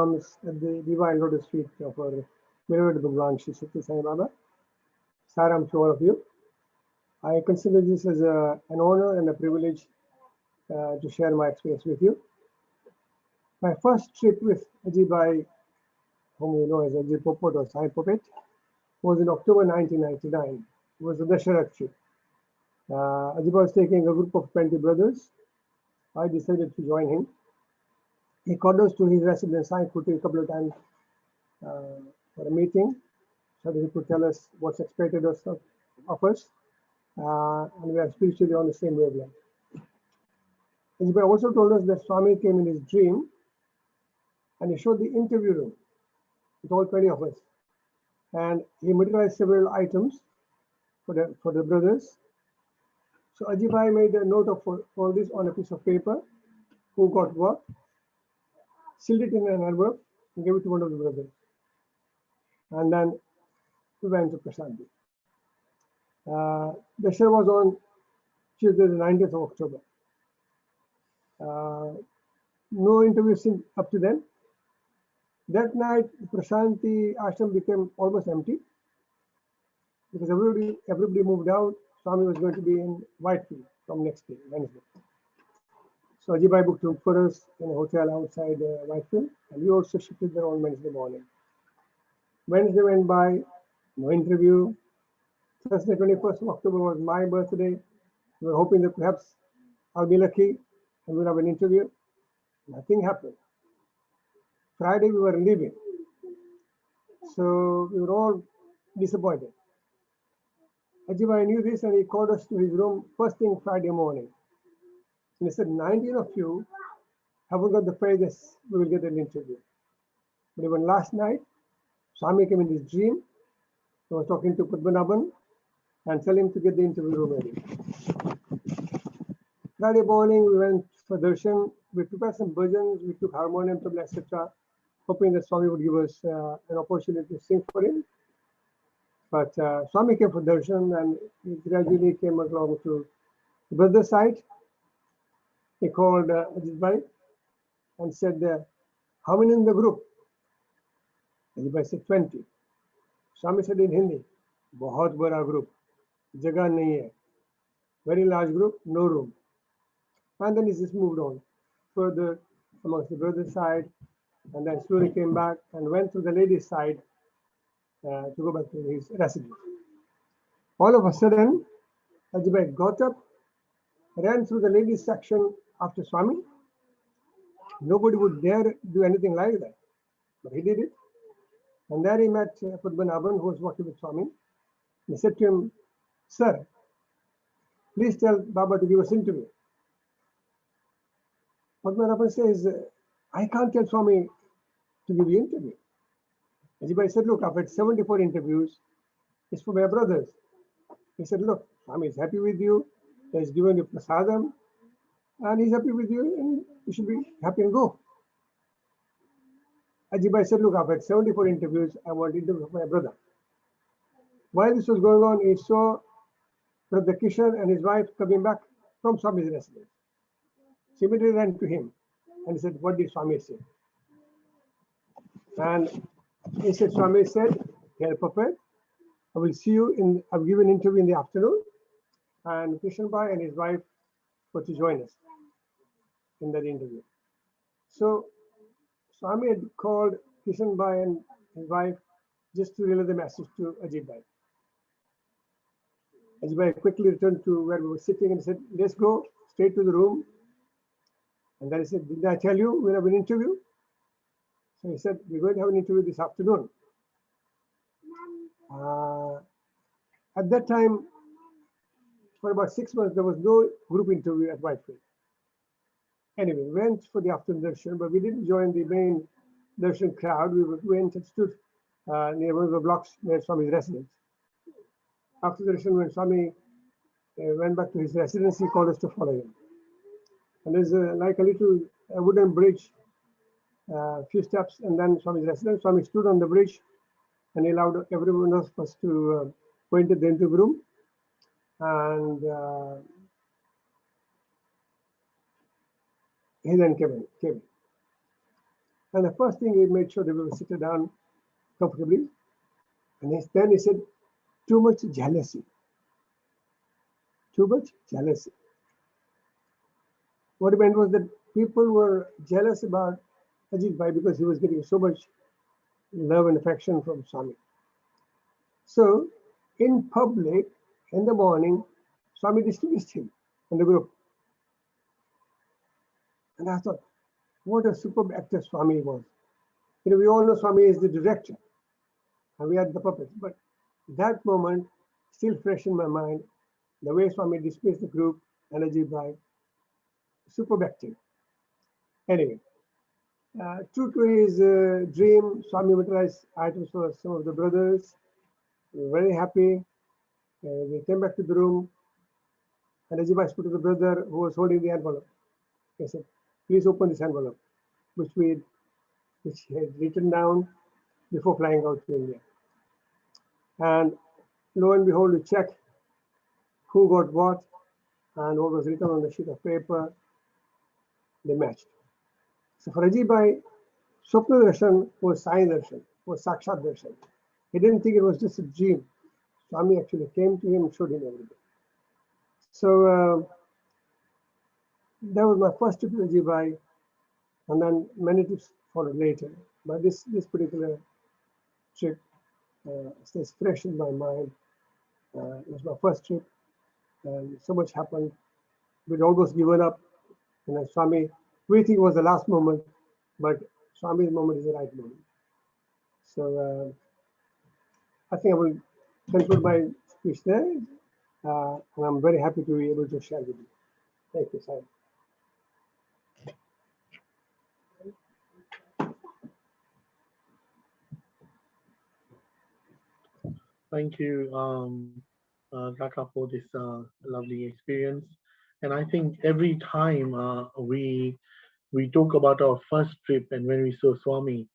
at the divine lotus feet of our beloved Bhagwan Sri Satya Sai Baba. Saram to all of you. I consider this as an honor and a privilege to share my experience with you. My first trip with Ajibai, whom you know as Ajay Popot or Sai Popet, was in October 1999. It was a Dasharak trip. Ajibai was taking a group of 20 brothers. I decided to join him. He called us to his residence, Sai Kuti, a couple of times for a meeting, so that he could tell us what's expected of us. And we are spiritually on the same wavelength. Ajibai also told us that Swami came in his dream and he showed the interview room with all 20 of us. And he materialized several items for the brothers. So Ajibai made a note of all this on a piece of paper, who got what, sealed it in an envelope, and gave it to one of the brothers. And then we went to Prasanthi. The show was on Tuesday, the 19th of October. No interviews up to then. That night, Prasanthi ashram became almost empty because everybody moved out. Swami was going to be in Whitefield from next day, Wednesday. So Ajibai booked room for us in a hotel outside Whitefield, and we also shifted there on Wednesday morning. Wednesday went by, no interview. Thursday, 21st of October was my birthday. We were hoping that perhaps I'll be lucky and we'll have an interview. Nothing happened. Friday we were leaving. So we were all disappointed. Ajibai knew this and he called us to his room first thing Friday morning. And he said, 19 of you haven't got the phrases, we will get an interview. But even last night, Swami came in his dream. He was talking to Padmanabhan and tell him to get the interview room ready. Friday morning, we went for darshan. We prepared some bhajans, we took harmonium, tabla, etc., hoping that Swami would give us an opportunity to sing for him. But Swami came for darshan and he gradually came along to the brother side. He called Ajitbhai and said, how many in the group? Ajitbhai said 20. Swami said in Hindi, बहुत बड़ा group, जगह नहीं है. Very large group, no room. And then he just moved on further amongst the brother side, and then slowly came back and went to the ladies' side to go back to his residence. All of a sudden, Ajibai got up, ran through the ladies' section after Swami. Nobody would dare do anything like that, but he did it. And there he met Padmanabhan, who was working with Swami. He said to him, sir, please tell Baba to give us interview. Padmanabhan says, I can't tell Swami to give you interview. Ajibai said, look, I've had 74 interviews. It's for my brothers. He said, look, Swami is happy with you. He has given you prasadam. And he's happy with you, and you should be happy and go. Ajibai said, look, I've had 74 interviews. I want interview for my brother. While this was going on, he saw Brother Kishan and his wife coming back from Swami's residence. She immediately ran to him and he said, what did Swami say? And he said, Swami said, "Here, Puppet, I will see you in, I'll give an interview in the afternoon." And Kishan Bhai and his wife were to join us in that interview. So Swami had called Kishan Bhai and his wife just to relay the message to Ajit Bhai. Ajit Bhai quickly returned to where we were sitting and said, let's go straight to the room. And then he said, did I tell you we'll have an interview? So he said, we're going to have an interview this afternoon. At that time, for about 6 months, there was no group interview at Whitefield. Anyway, we went for the afternoon darshan, but we didn't join the main darshan crowd. We went and stood near one of the blocks near Swami's residence. After the darshan, when Swami went back to his residence, he called us to follow him. And there's like a little wooden bridge, a few steps, and then Swami's residence. Swami stood on the bridge and he allowed everyone of us to go into the interview room. And he then came in. And the first thing he made sure they were seated down comfortably. And then he said, too much jealousy. Too much jealousy. What he meant was that people were jealous about Ajit Bhai because he was getting so much love and affection from Swami. So, in public, in the morning, Swami dismissed him in the group. And I thought, what a superb actor Swami was. You know, we all know Swami is the director and we are the puppets. But that moment, still fresh in my mind, the way Swami dismissed the group and Ajit Bhai, superb acting. Anyway, true to his dream, Swami materialized items for some of the brothers. We were very happy. They came back to the room, and Ajit Bhai spoke to the brother who was holding the envelope. He said, please open this envelope, which he had written down before flying out to India. And lo and behold, we checked who got what and what was written on the sheet of paper. They matched. So for Ajit Bhai, Swapna Darshan was Sai Darshan, was Sakshat Darshan. He didn't think it was just a dream. Swami actually came to him and showed him everything. So that was my first trip to Ajit Bhai, and then many trips followed later. But this particular trip stays fresh in my mind. It was my first trip, and so much happened. We'd almost given up. And then Swami, we think it was the last moment, but Swami's moment is the right moment. So I think I will conclude my speech there, and I'm very happy to be able to share with you. Thank you, Sai. Thank you, Kaka, for this lovely experience. And I think every time we talk about our first trip and when we saw Swami,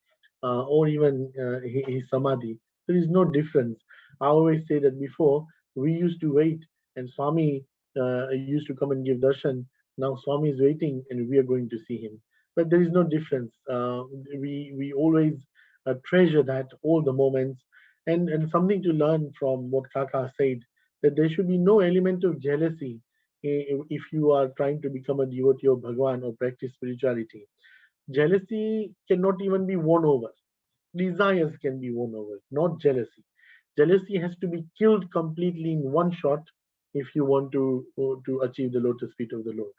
or even his samadhi, there is no difference. I always say that before we used to wait, and Swami used to come and give darshan. Now Swami is waiting, and we are going to see him. But there is no difference. We always treasure that all the moments, and something to learn from what Kaka said, that there should be no element of jealousy if you are trying to become a devotee of Bhagwan or practice spirituality. Jealousy cannot even be won over. Desires can be won over, not jealousy. Jealousy has to be killed completely in one shot if you want to achieve the lotus feet of the Lord.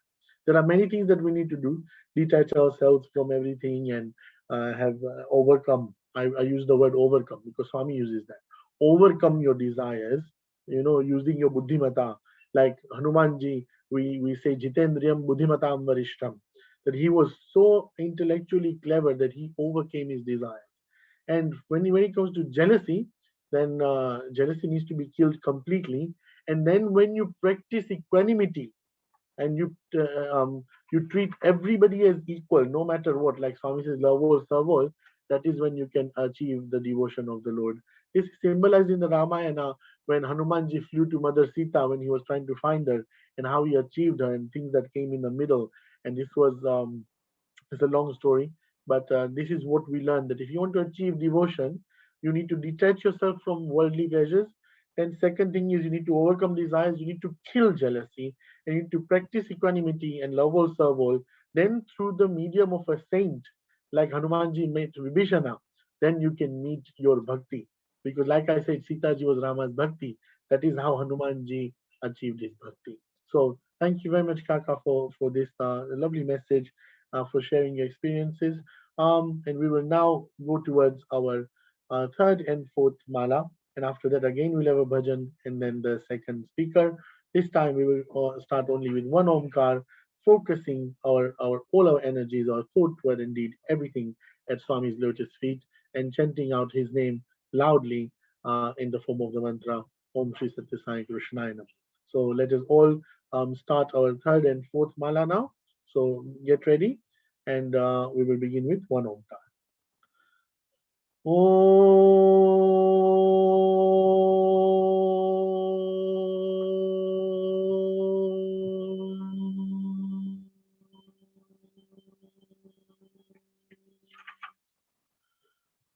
There are many things that we need to do, detach ourselves from everything and have overcome. I use the word overcome because Swami uses that. Overcome your desires, using your buddhimata. Like Hanumanji, we say Jitendriyam buddhimatam varishtam, that he was so intellectually clever that he overcame his desires. And when it comes to jealousy, then jealousy needs to be killed completely. And then when you practice equanimity and you treat everybody as equal, no matter what, like Swami says, love all, serve all, that is when you can achieve the devotion of the Lord. This is symbolized in the Ramayana when Hanumanji flew to Mother Sita when he was trying to find her, and how he achieved her and things that came in the middle. And this was it's a long story, but this is what we learned, that if you want to achieve devotion, you need to detach yourself from worldly pleasures. Then second thing is you need to overcome desires, you need to kill jealousy, and you need to practice equanimity and love all, serve all. Then through the medium of a saint, like Hanumanji met Vibhishana, then you can meet your bhakti. Because like I said, Sitaji was Rama's bhakti. That is how Hanumanji achieved his bhakti. So thank you very much, Kaka, for this lovely message, for sharing your experiences. And we will now go towards our third and fourth mala. And after that, again, we'll have a bhajan and then the second speaker. This time we will start only with one Omkar, focusing our all our energies, our thought, word, and deed, everything at Swami's lotus feet, and chanting out his name loudly in the form of the mantra Om Shri Satya Sai Krishnaya Namah. So let us all start our third and fourth mala now. So get ready, and we will begin with one Omkar.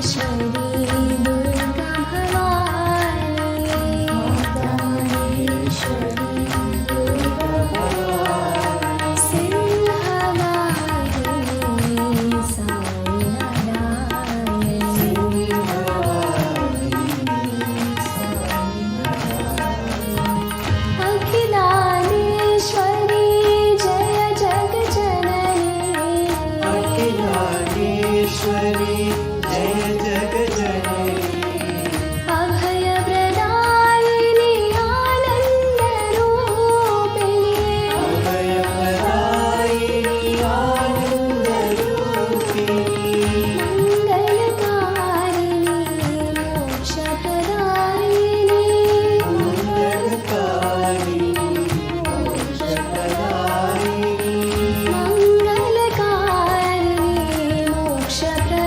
Durga Bhavani माता महेश्वरी दुर्गा भवानी सिंहवाहिनी साई नारायणी अखिलानेश्वरी जय जग जननी अखिलानेश्वरी जय जग जननी अभयप्रदायिनी आनन्दरूपिणी अभयप्रदायिनी आनन्दरूपिणी मङ्गलकारिणी मोक्षप्रदायिनी मङ्गलकारिणी मोक्षप्रदायिनी मङ्गलकारिणी मोक्षप्रदायिनी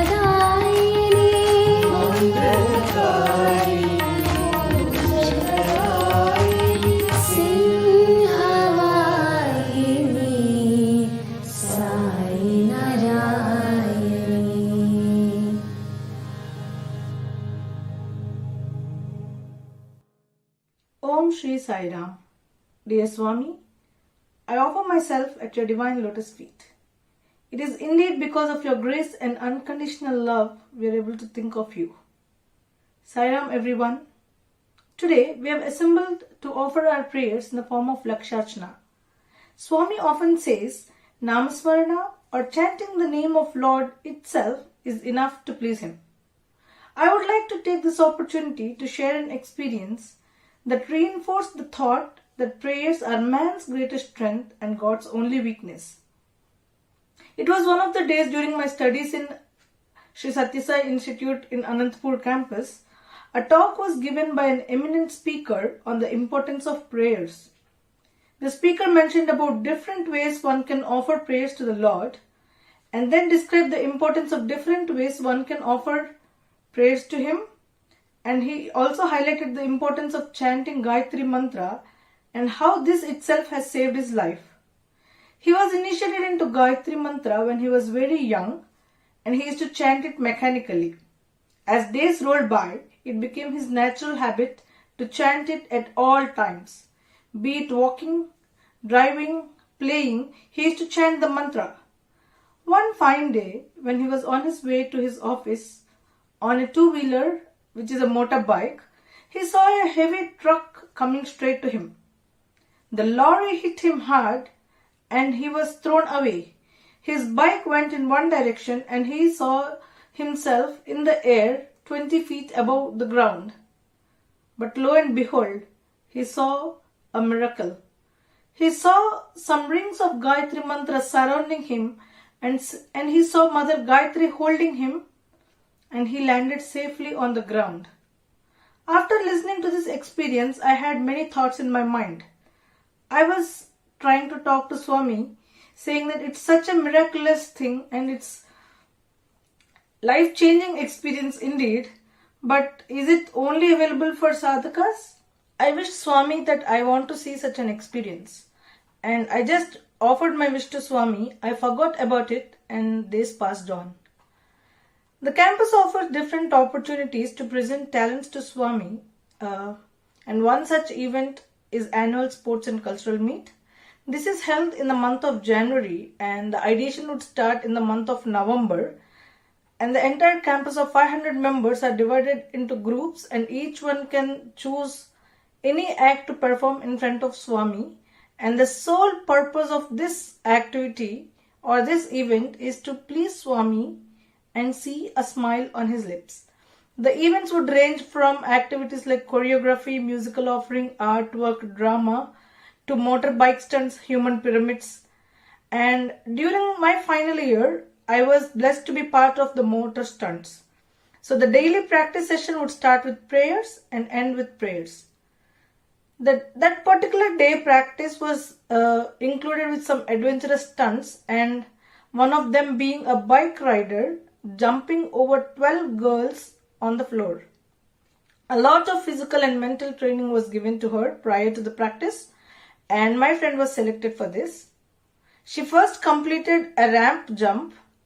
Singhvahini Sai Narayani Om Shri Sai Ram. Dear Swami, I offer myself at your divine lotus feet. It is indeed because of your grace and unconditional love we are able to think of you. Sai Ram, everyone. Today we have assembled to offer our prayers in the form of Laksharchan. Swami often says, Namasmarana or chanting the name of Lord itself is enough to please him. I would like to take this opportunity to share an experience that reinforced the thought that prayers are man's greatest strength and God's only weakness. It was one of the days during my studies in Sri Sathya Sai Institute in Anantapur campus. A talk was given by an eminent speaker on the importance of prayers. The speaker mentioned about different ways one can offer prayers to the Lord and then described the importance of different ways one can offer prayers to him, and he also highlighted the importance of chanting Gayatri mantra and how this itself has saved his life. He was initiated into Gayatri mantra when he was very young and he used to chant it mechanically. As days rolled by, it became his natural habit to chant it at all times. Be it walking, driving, playing, he used to chant the mantra. One fine day, when he was on his way to his office on a two-wheeler, which is a motorbike, he saw a heavy truck coming straight to him. The lorry hit him hard and he was thrown away. His bike went in one direction and he saw himself in the air 20 feet above the ground. But lo and behold, he saw a miracle. He saw some rings of Gayatri mantra surrounding him and he saw Mother Gayatri holding him, and he landed safely on the ground. After listening to this experience, I had many thoughts in my mind. I was trying to talk to Swami, saying that it's such a miraculous thing and it's life-changing experience indeed, but is it only available for sadhakas? I wished Swami that I want to see such an experience, and I just offered my wish to Swami. I forgot about it and days passed on. The campus offers different opportunities to present talents to Swami, and one such event is annual sports and cultural meet. This is held in the month of January and the ideation would start in the month of November, and the entire campus of 500 members are divided into groups and each one can choose any act to perform in front of Swami, and the sole purpose of this activity or this event is to please Swami and see a smile on his lips. The events would range from activities like choreography, musical offering, artwork, drama, to motorbike stunts, human pyramids. And during my final year, I was blessed to be part of the motor stunts. So the daily practice session would start with prayers and end with prayers. That particular day practice was included with some adventurous stunts, and one of them being a bike rider jumping over 12 girls on the floor. A lot of physical and mental training was given to her prior to the practice, and my friend was selected for this. She first completed a ramp jump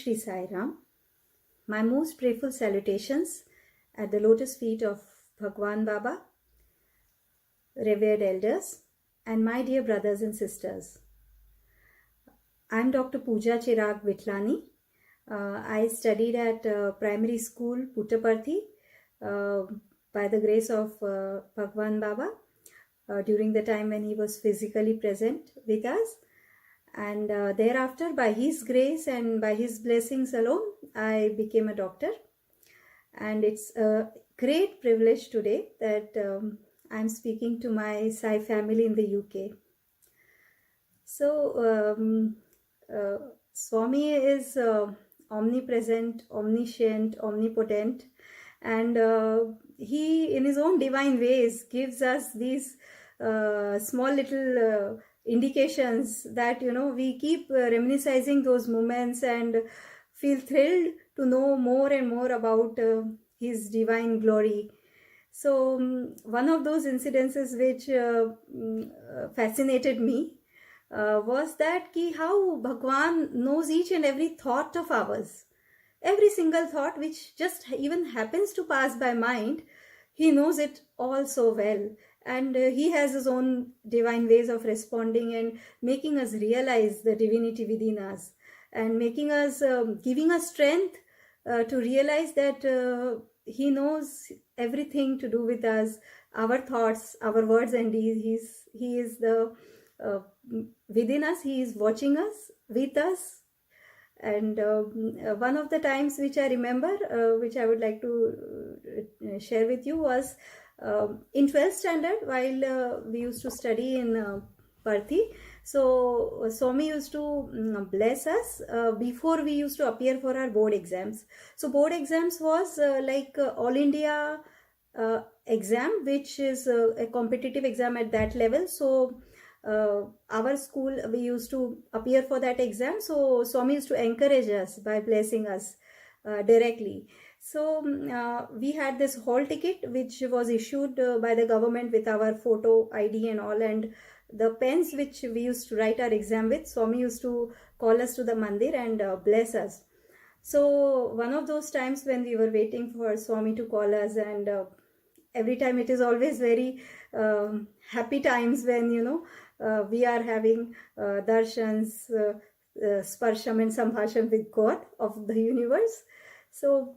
Shri Sai Ram. My most prayerful salutations at the lotus feet of Bhagwan Baba, revered elders, and my dear brothers and sisters. I am Dr. Pooja Chirag Vitlani. I studied at primary school Puttaparthi by the grace of Bhagwan Baba during the time when he was physically present with us. And thereafter, by his grace and by his blessings alone, I became a doctor. And it's a great privilege today that I'm speaking to my Sai family in the UK. So, Swami is omnipresent, omniscient, omnipotent, and he, in his own divine ways, gives us these small little indications that, we keep reminiscing those moments and feel thrilled to know more and more about his divine glory. So one of those incidences which fascinated me was that how Bhagwan knows each and every thought of ours. Every single thought which just even happens to pass by mind, he knows it all so well. And he has his own divine ways of responding and making us realize the divinity within us, and making us, giving us strength to realize that he knows everything to do with us, our thoughts, our words and deeds. He is the within us, he is watching us, with us. And one of the times which I remember, which I would like to share with you, was in 12th standard, while we used to study in Parthi. So Swami used to bless us before we used to appear for our board exams. So board exams was like All India exam, which is a competitive exam at that level. So our school, we used to appear for that exam. So Swami used to encourage us by blessing us directly. So we had this hall ticket which was issued by the government with our photo ID and all, and the pens which we used to write our exam with, Swami used to call us to the mandir and bless us. So one of those times when we were waiting for Swami to call us, and every time it is always very happy times when we are having darshans, sparsham and sambhasham with God of the universe. So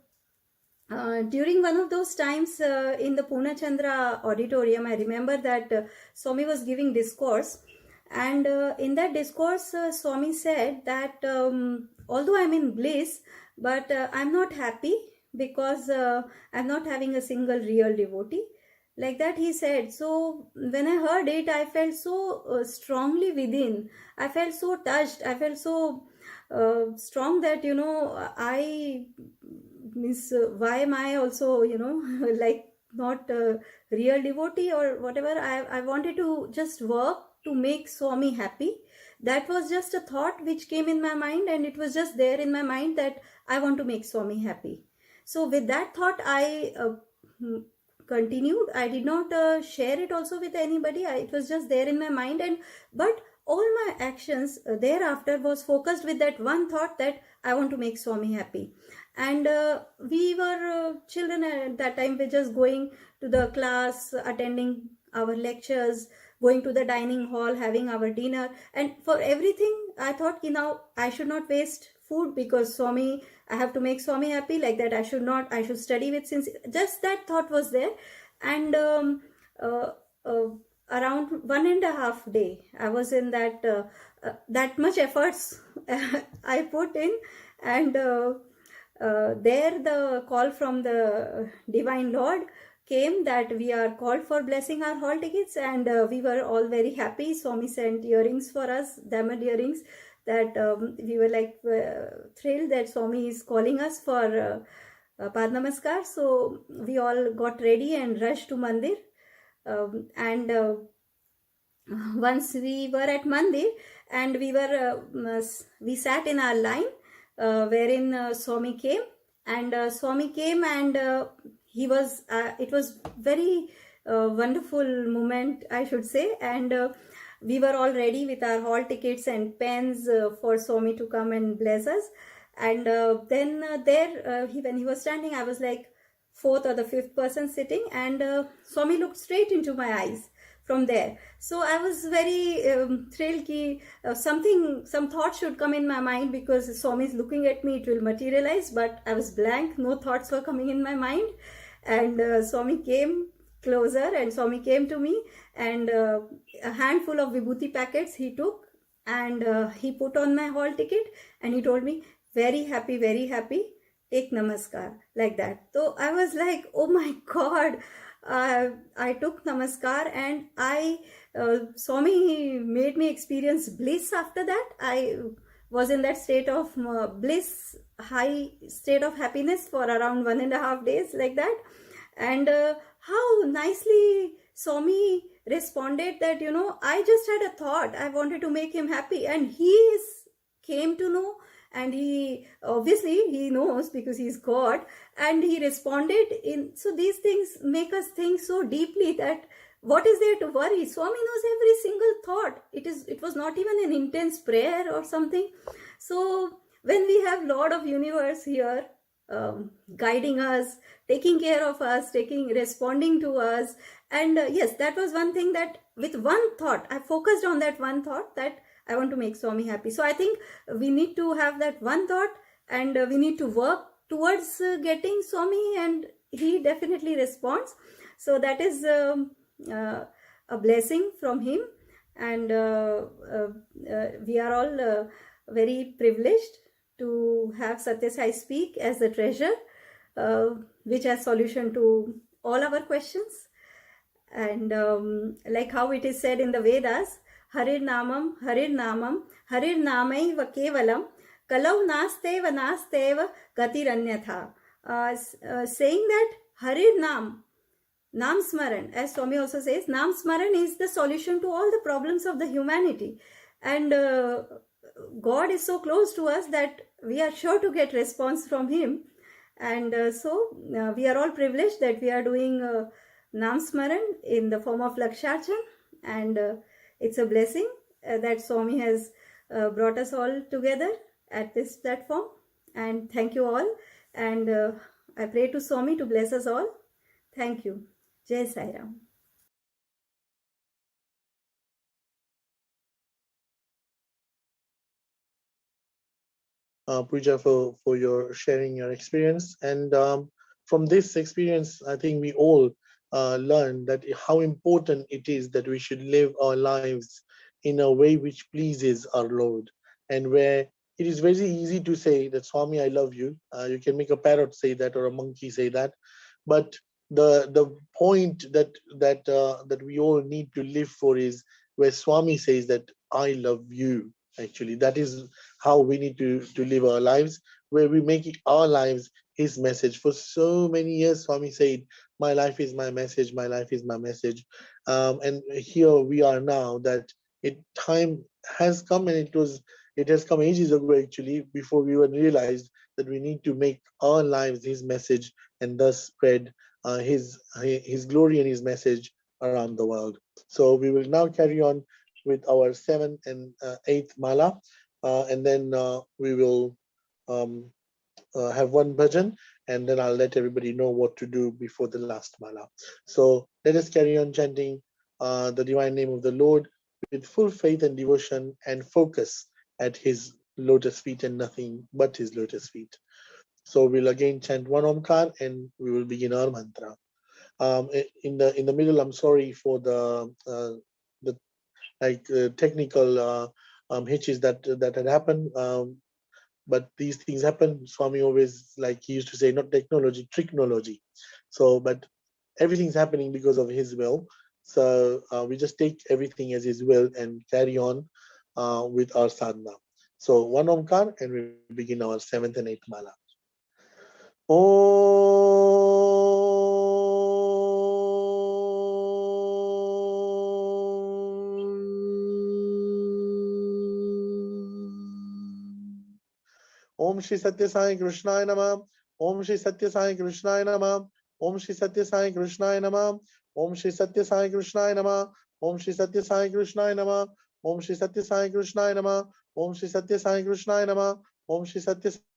during one of those times in the Purna Chandra auditorium, I remember that Swami was giving discourse, and in that discourse Swami said that although I'm in bliss, but I'm not happy because I'm not having a single real devotee. Like that he said. So when I heard it, I felt so strongly within. I felt so touched. I felt so strong that I means why am I also like not a real devotee or whatever. I wanted to just work to make Swami happy. That was just a thought which came in my mind, and it was just there in my mind that I want to make Swami happy. So with that thought, I continued. I did not share it also with anybody. It was just there in my mind, but all my actions thereafter was focused with that one thought that I want to make Swami happy. And we were children at that time. We're just going to the class, attending our lectures, going to the dining hall, having our dinner, and for everything I thought now I should not waste food because Swami, I have to make Swami happy. Like that I should study with just that thought was there. And around 1.5 days I was in that much efforts I put in, and there the call from the Divine Lord came that we are called for blessing our hall tickets, and we were all very happy. Swami sent earrings for us, diamond earrings, that we were like thrilled that Swami is calling us for Pad Namaskar. So we all got ready and rushed to Mandir, and once we were at Mandir and we sat in our line wherein Swami came, and he was it was very wonderful moment, I should say, and we were all ready with our hall tickets and pens for Swami to come and bless us. And then when he was standing, I was like fourth or the fifth person sitting, and Swami looked straight into my eyes from there. So I was very thrilled ki some thought should come in my mind, because Swami is looking at me, it will materialize. But I was blank, no thoughts were coming in my mind. And Swami came closer, and Swami came to me, and a handful of Vibhuti packets he took, and he put on my hall ticket, and he told me, very happy, take namaskar, like that. So I was like, oh my God. I took namaskar, and Swami made me experience bliss after that. I was in that state of bliss, high state of happiness for around 1.5 days, like that. And how nicely Swami responded that, I just had a thought, I wanted to make him happy, and he came to know, and he obviously he knows because he's God, and he responded in. So these things make us think so deeply that what is there to worry? Swami knows every single thought. It was not even an intense prayer or something. So when we have Lord of Universe here guiding us, taking care of us, responding to us, and yes, that was one thing that with one thought, I focused on that one thought, that I want to make Swami happy. So I think we need to have that one thought, and we need to work towards getting Swami, and he definitely responds. So that is a blessing from him, and we are all very privileged to have Satya Sai speak as the treasure, which has solution to all our questions. And like how it is said in the Vedas, Harir Namam, Harir Namaiva Kevalam, Kalau Nasteva Nasteva Gatiranyatha. Saying that Harir Nam Smaran, as Swami also says, Nam Smaran is the solution to all the problems of the humanity. And God is so close to us that we are sure to get response from him. And so we are all privileged that we are doing Nam Smaran in the form of Laksharchan, and it's a blessing that Swami has brought us all together at this platform. And thank you all, and I pray to Swami to bless us all. Thank you. Jai Sai Ram. Pooja, for your sharing your experience. And from this experience, I think we all learn that how important it is that we should live our lives in a way which pleases our Lord, and where it is very easy to say that, Swami, I love you. You can make a parrot say that, or a monkey say that, but the point that we all need to live for is where Swami says that I love you. Actually, that is how we need to live our lives, where we make our lives his message. For so many years, Swami said, my life is my message, my life is my message. And here we are now, that time has come, and it has come ages ago, actually, before we even realized that we need to make our lives his message, and thus spread his glory and his message around the world. So we will now carry on with our 7th and 8th mala, and then we will have one bhajan, and then I'll let everybody know what to do before the last mala. So let us carry on chanting the divine name of the Lord with full faith and devotion and focus at his lotus feet and nothing but his lotus feet. So we'll again chant one Omkar, and we will begin our mantra. In the middle, I'm sorry for the technical hitches that had happened, but these things happen. Swami always, like he used to say, not technology, tricknology. So, but everything's happening because of his will. So we just take everything as his will and carry on with our sadhana. So one Omkar, and we begin our 7th and 8th mala. Om Shri Satya Sai Krishnaya Namah. Om Shri Satya Sai Krishnaya Namah. Om Shri Satya Sai Krishnaya Namah. Om Shri Satya Sai Krishnaya Namah. Om Shri Satya Sai Krishnaya Namah. Om Shri Satya Sai Krishnaya Namah. Om Shri Satya Sai Krishnaya Namah. Om Shri Satya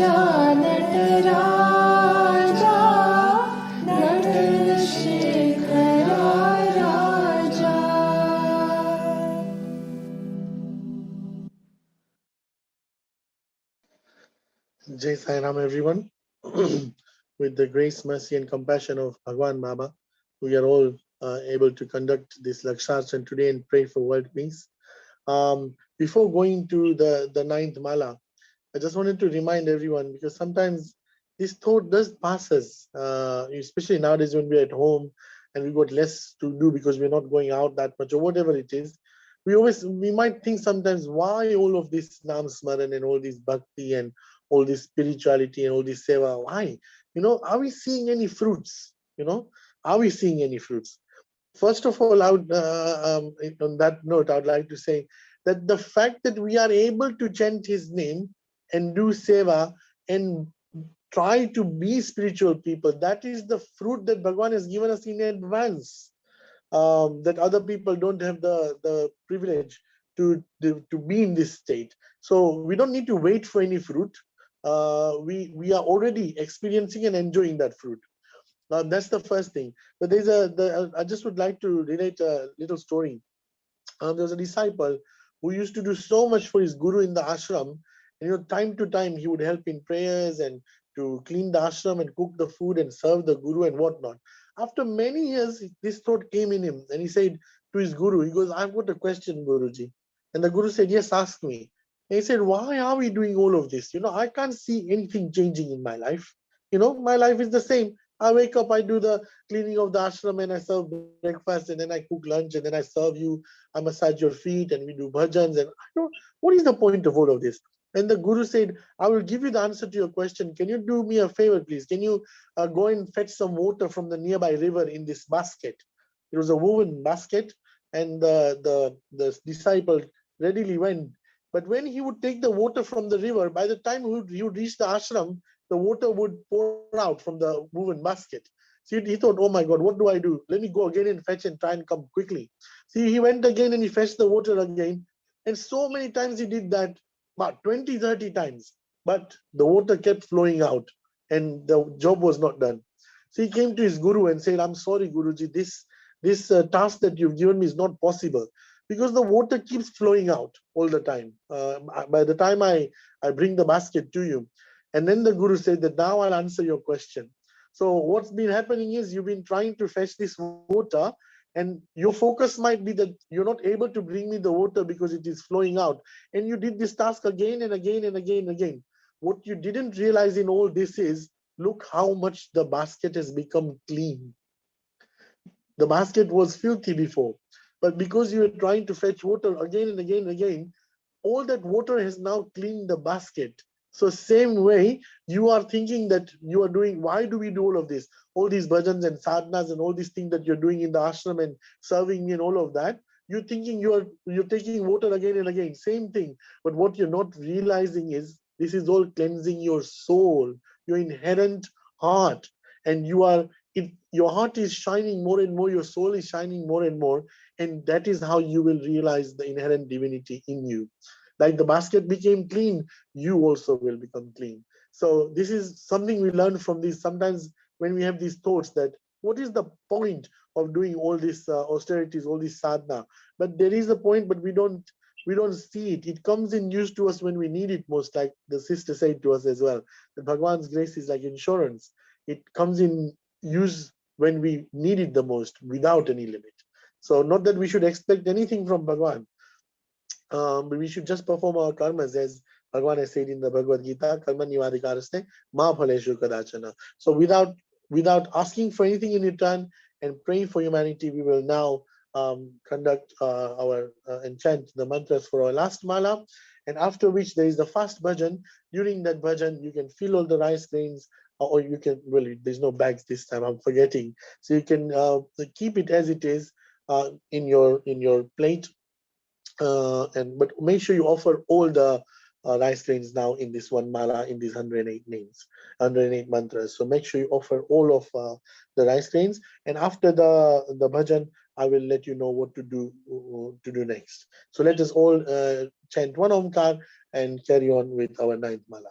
Nataraja नटनशेखरा Raja. Jai Sai Ram, everyone. With the grace, mercy, and compassion of Bhagwan Baba, we are all able to conduct this Laksharchan today and pray for world peace. Before going to the ninth mala, I just wanted to remind everyone, because sometimes this thought does pass us, especially nowadays when we're at home and we got less to do because we're not going out that much or whatever it is. We might think sometimes, why all of this Nam Smaran and all this bhakti and all this spirituality and all this seva? Why? Are we seeing any fruits? Are we seeing any fruits? First of all, I would, on that note, I would like to say that the fact that we are able to chant his name and do seva and try to be spiritual people, that is the fruit that Bhagwan has given us in advance. That other people don't have the privilege to be in this state. So we don't need to wait for any fruit. We are already experiencing and enjoying that fruit. That's the first thing. But I just would like to relate a little story. There was a disciple who used to do so much for his guru in the ashram. Time to time he would help in prayers and to clean the ashram and cook the food and serve the guru and whatnot. After many years, this thought came in him, and he said to his guru, he goes, "I've got a question, Guruji." And the guru said, "Yes, ask me." And he said, "Why are we doing all of this? I can't see anything changing in my life. My life is the same. I wake up, I do the cleaning of the ashram, and I serve breakfast, and then I cook lunch, and then I serve you. I massage your feet, and we do bhajans. And what is the point of all of this?" And the guru said, "I will give you the answer to your question. Can you do me a favor, please? Can you go and fetch some water from the nearby river in this basket?" It was a woven basket, and the disciple readily went. But when he would take the water from the river, by the time he would reach the ashram, the water would pour out from the woven basket. See, he thought, "Oh my God, what do I do? Let me go again and fetch and try and come quickly." See, he went again and he fetched the water again. And so many times he did that, about 20, 30 times. But the water kept flowing out and the job was not done. So he came to his guru and said, "I'm sorry, Guruji, this task that you've given me is not possible because the water keeps flowing out all the time. By the time I bring the basket to you." And then the guru said that, "Now I'll answer your question. So what's been happening is you've been trying to fetch this water, and your focus might be that you're not able to bring me the water because it is flowing out. And you did this task again and again and again and again. What you didn't realize in all this is, look how much the basket has become clean. The basket was filthy before, but because you were trying to fetch water again and again and again, all that water has now cleaned the basket. So same way, you are thinking that you are doing, why do we do all of this? All these bhajans and sadhanas and all these things that you're doing in the ashram and serving me and all of that, you're thinking you're taking water again and again, same thing. But what you're not realizing is this is all cleansing your soul, your inherent heart. And your heart is shining more and more, your soul is shining more and more. And that is how you will realize the inherent divinity in you. Like the basket became clean, you also will become clean. So this is something we learn from this. Sometimes when we have these thoughts that, what is the point of doing all these austerities, all this sadhana? But there is a point, but we don't see it. It comes in use to us when we need it most, like the sister said to us as well. That Bhagwan's grace is like insurance. It comes in use when we need it the most, without any limit. So not that we should expect anything from Bhagwan, but we should just perform our karmas, as Bhagwan has said in the Bhagavad Gita, karma nivadikaraste ma phaleshu kadachana. So without asking for anything in return and praying for humanity, we will now conduct and chant the mantras for our last mala, and after which there is the fast bhajan. During that bhajan, you can fill all the rice grains, or you can, well, there's no bags this time, I'm forgetting. So you can keep it as it is in your plate. But make sure you offer all the rice grains now in this one mala, in these 108 names, 108 mantras. So make sure you offer all of the rice grains, and after the bhajan, I will let you know what to do next. So let us all chant one Omkar and carry on with our ninth mala.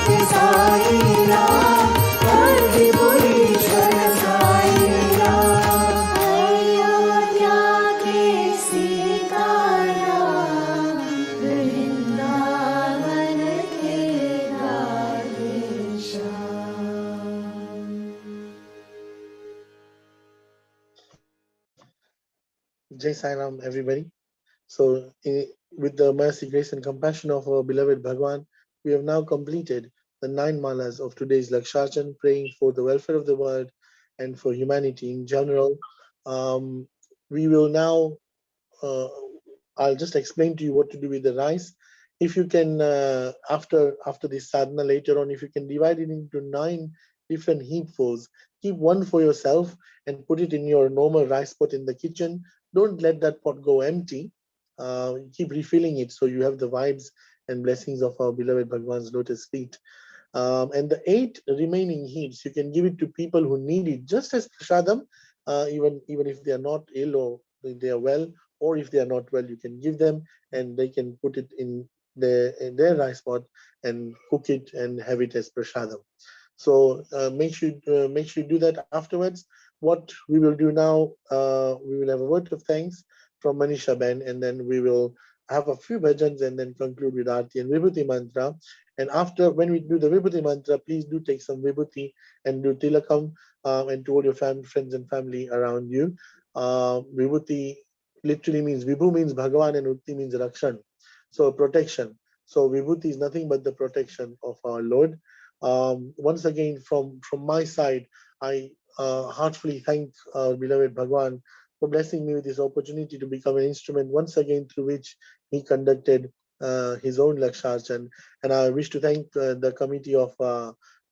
सत्य साई राम, वल्लभीश्वर साई राम। अयोध्या के सीताराम, वृंदावन के Radheshyam. Jai Sai Ram, everybody. So, with the mercy, grace, and compassion of our beloved Bhagwan, we have now completed the 9 malas of today's Laksharchan, praying for the welfare of the world and for humanity in general. We will now, I'll just explain to you what to do with the rice. If you can, after this sadhana later on, if you can divide it into 9 different heapfuls, keep one for yourself and put it in your normal rice pot in the kitchen. Don't let that pot go empty. Keep refilling it so you have the vibes and blessings of our beloved Bhagwan's lotus feet. And the 8 remaining heaps, you can give it to people who need it, just as prasadam, even if they are not ill or they are well, or if they are not well, you can give them and they can put it in their rice pot and cook it and have it as prasadam. So make sure you do that afterwards. What we will do now, we will have a word of thanks from Manisha Ben, and then we will have a few bhajans and then conclude with Aarti and Vibhuti mantra. And after, when we do the Vibhuti mantra, please do take some Vibhuti and do tilakam, and to all your friends and family around you. Vibhuti literally means, Vibhu means Bhagavan and Utti means Rakshan. So protection. So Vibhuti is nothing but the protection of our Lord. Once again, from my side, I heartfully thank our beloved Bhagwan for blessing me with this opportunity to become an instrument once again through which he conducted his own Laksharchan. And I wish to thank the committee of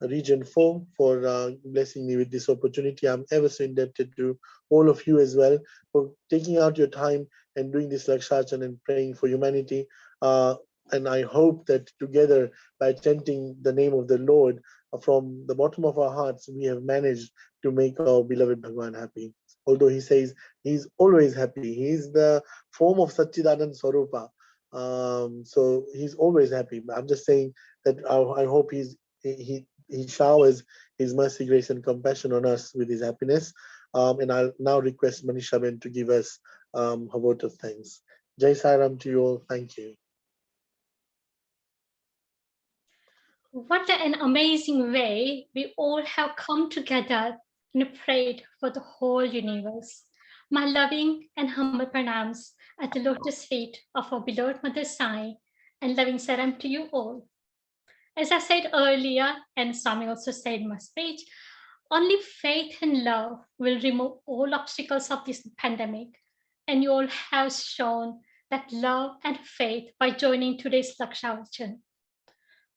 Region 4 for blessing me with this opportunity. I'm ever so indebted to all of you as well for taking out your time and doing this Laksharchan and praying for humanity. And I hope that together, by chanting the name of the Lord from the bottom of our hearts, we have managed to make our beloved Bhagwan happy. Although he says he's always happy. He's the form of Satchidanand Swarupa. So he's always happy. I'm just saying that I hope he showers his mercy, grace, and compassion on us with his happiness. And I'll now request Manisha Ben to give us her vote of thanks. Jai Sai Ram to you all. Thank you. What an amazing way we all have come together and prayed for the whole universe. My loving and humble pranams at the lotus feet of our beloved Mother Sai, and loving salam to you all. As I said earlier, and Swami also said in my speech, only faith and love will remove all obstacles of this pandemic. And you all have shown that love and faith by joining today's Laksharchan.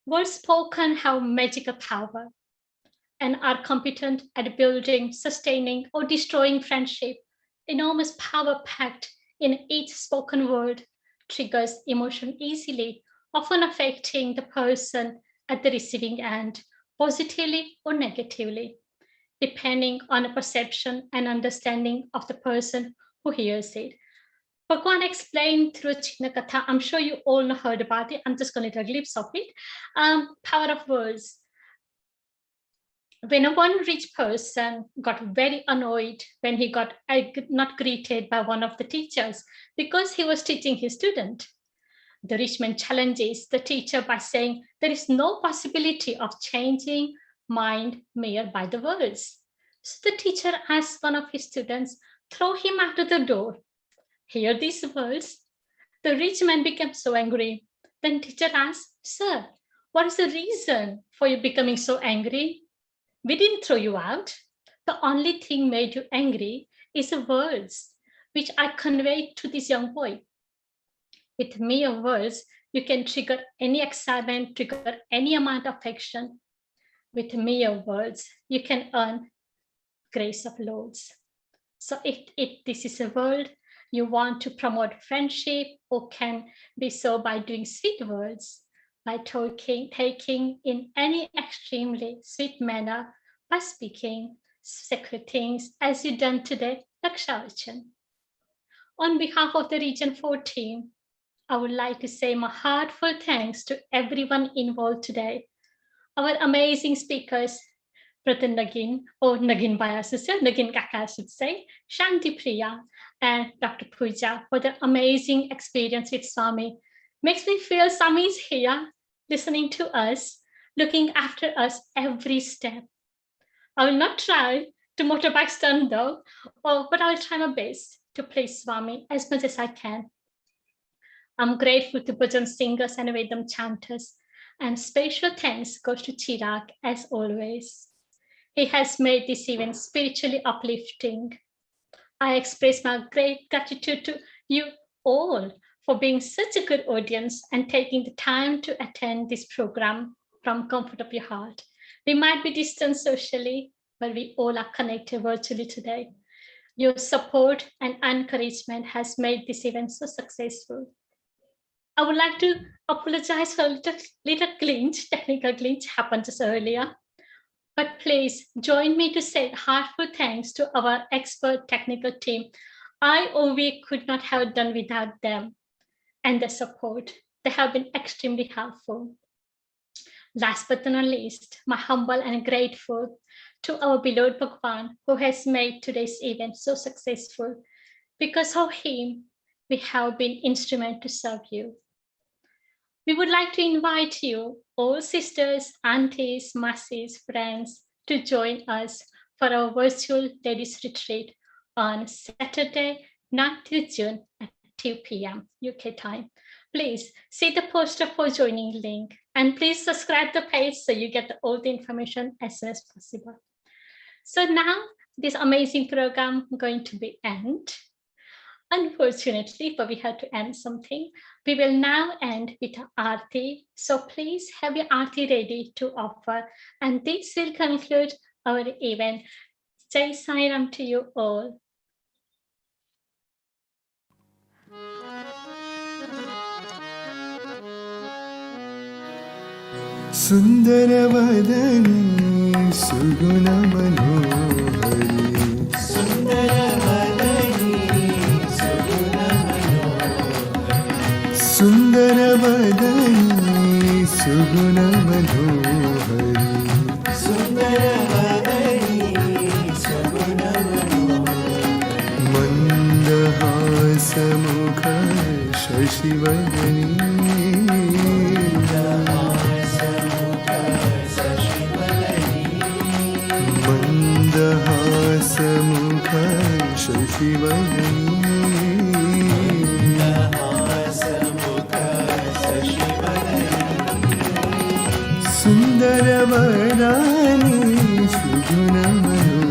Words spoken have magical power and are competent at building, sustaining, or destroying friendship. Enormous power packed in each spoken word triggers emotion easily, often affecting the person at the receiving end, positively or negatively, depending on the perception and understanding of the person who hears it. Bhagwan explained through Chinakatha, I'm sure you all heard about it, I'm just going to take a glimpse of it. Power of words. When one rich person got very annoyed when he got not greeted by one of the teachers because he was teaching his student, the rich man challenges the teacher by saying there is no possibility of changing mind mere by the words. So the teacher asked one of his students, throw him out of the door. Hear these words. The rich man became so angry. Then teacher asked, sir, what is the reason for you becoming so angry? We didn't throw you out. The only thing made you angry is the words which I conveyed to this young boy. With mere words, you can trigger any excitement, trigger any amount of affection. With mere words, you can earn grace of lords. So if this is a world you want to promote friendship, or can be so by doing sweet words, by taking in any extremely sweet manner, by speaking sacred things as you done today, Laksharchan. On behalf of the Region 14, I would like to say my heartfelt thanks to everyone involved today. our amazing speakers, Brother Nagin, or Nagin Bhaiya sister, Nagin Kaka I should say, Shanti Priya, and Dr. Pooja for the amazing experience with Swami. Makes me feel Swami is here, listening to us, looking after us every step. I will not try to motorbike stunt though, but I will try my best to please Swami as much as I can. I'm grateful to bhajan singers and Vedam chanters, and special thanks goes to Chirag as always. He has made this event spiritually uplifting. I express my great gratitude to you all for being such a good audience and taking the time to attend this program from comfort of your heart. We might be distant socially, but we all are connected virtually today. Your support and encouragement has made this event so successful. I would like to apologize for a little glitch, technical glitch happened just earlier. But please join me to say heartfelt thanks to our expert technical team. I or we could not have done without them and their support. They have been extremely helpful. Last but not least, my humble and grateful to our beloved Bhagwan who has made today's event so successful. Because of him, we have been instrumental to serve you. We would like to invite you, all sisters, aunties, masses, friends, to join us for our virtual ladies retreat on Saturday, 9th June at 2 p.m. UK time. Please see the poster for joining link and please subscribe the page so you get all the information as soon as possible. So now this amazing program is going to be end. Unfortunately, but we had to end something. We will now end with Aarti. So please have your Aarti ready to offer. And this will conclude our event. Jai Sai Ram to you all. Sundaravadani Suguna Manohari Sundaravadani Suguna Manohari Mandahasa Mukha Shashivadani Mandahasa Mukha Shashivadani Sundaravadani Suguna Manohari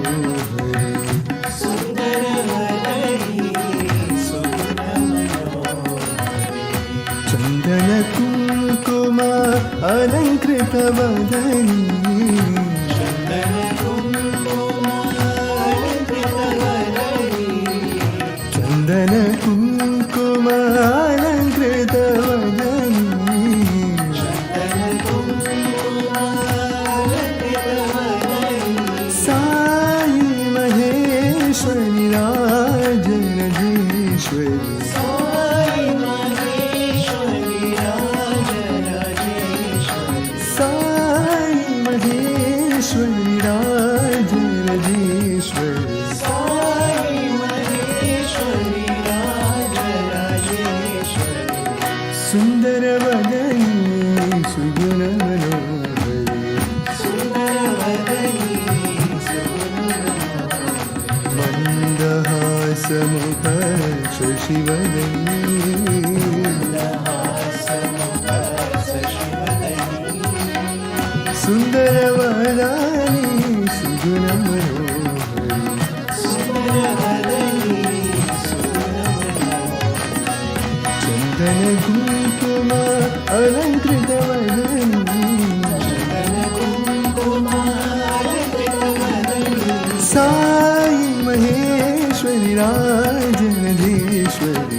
Chandana Kumkuma Alankrita Vadani Chandana Kumkuma Alankrita Vadani Maheshwari Rajarajeshwari Sai Maheshwari Rajarajeshwari Sai Maheshwari Rajarajeshwari Sai Maheshwari Rajarajeshwari Sundaravadani Suguna Manohari Sundaravadani Mandahasa Mukha Shashivadani Sundaravadani Suguna Manohari Chandana Kumkuma Alankrita Vadani Sai Maheshwari Rajarajeshwari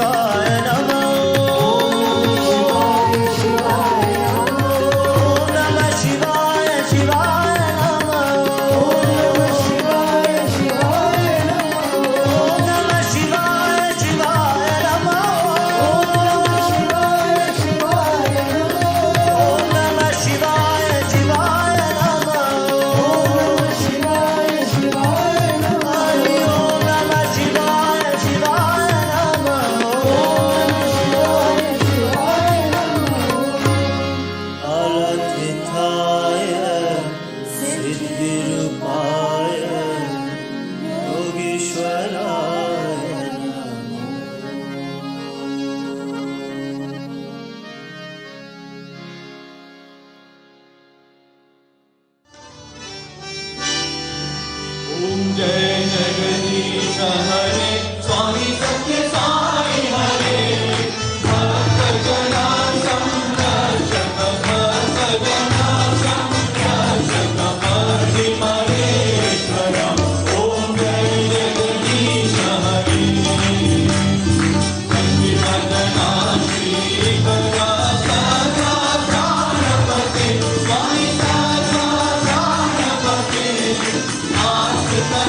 शिवाय नमः ॐ नमः शिवाय शिवाय नमः ॐ नमः शिवाय शिवाय नमः ॐ नमः शिवाय शिवाय नमः हरि ओम नमः शिवाय शिवाय नमः अरथिताय सिद्धिरूपाय योगीश्वराय ओम जय जगदीश हरे स्वामी सत्य साई हरे भक्त जना संरक्षक भक्त जना संरक्षक हरि महेश्वर ओम जय जगदीश हरे संविवदना श्रीकर सदा प्राणपते स्वामी सदा प्राणपते आश्रित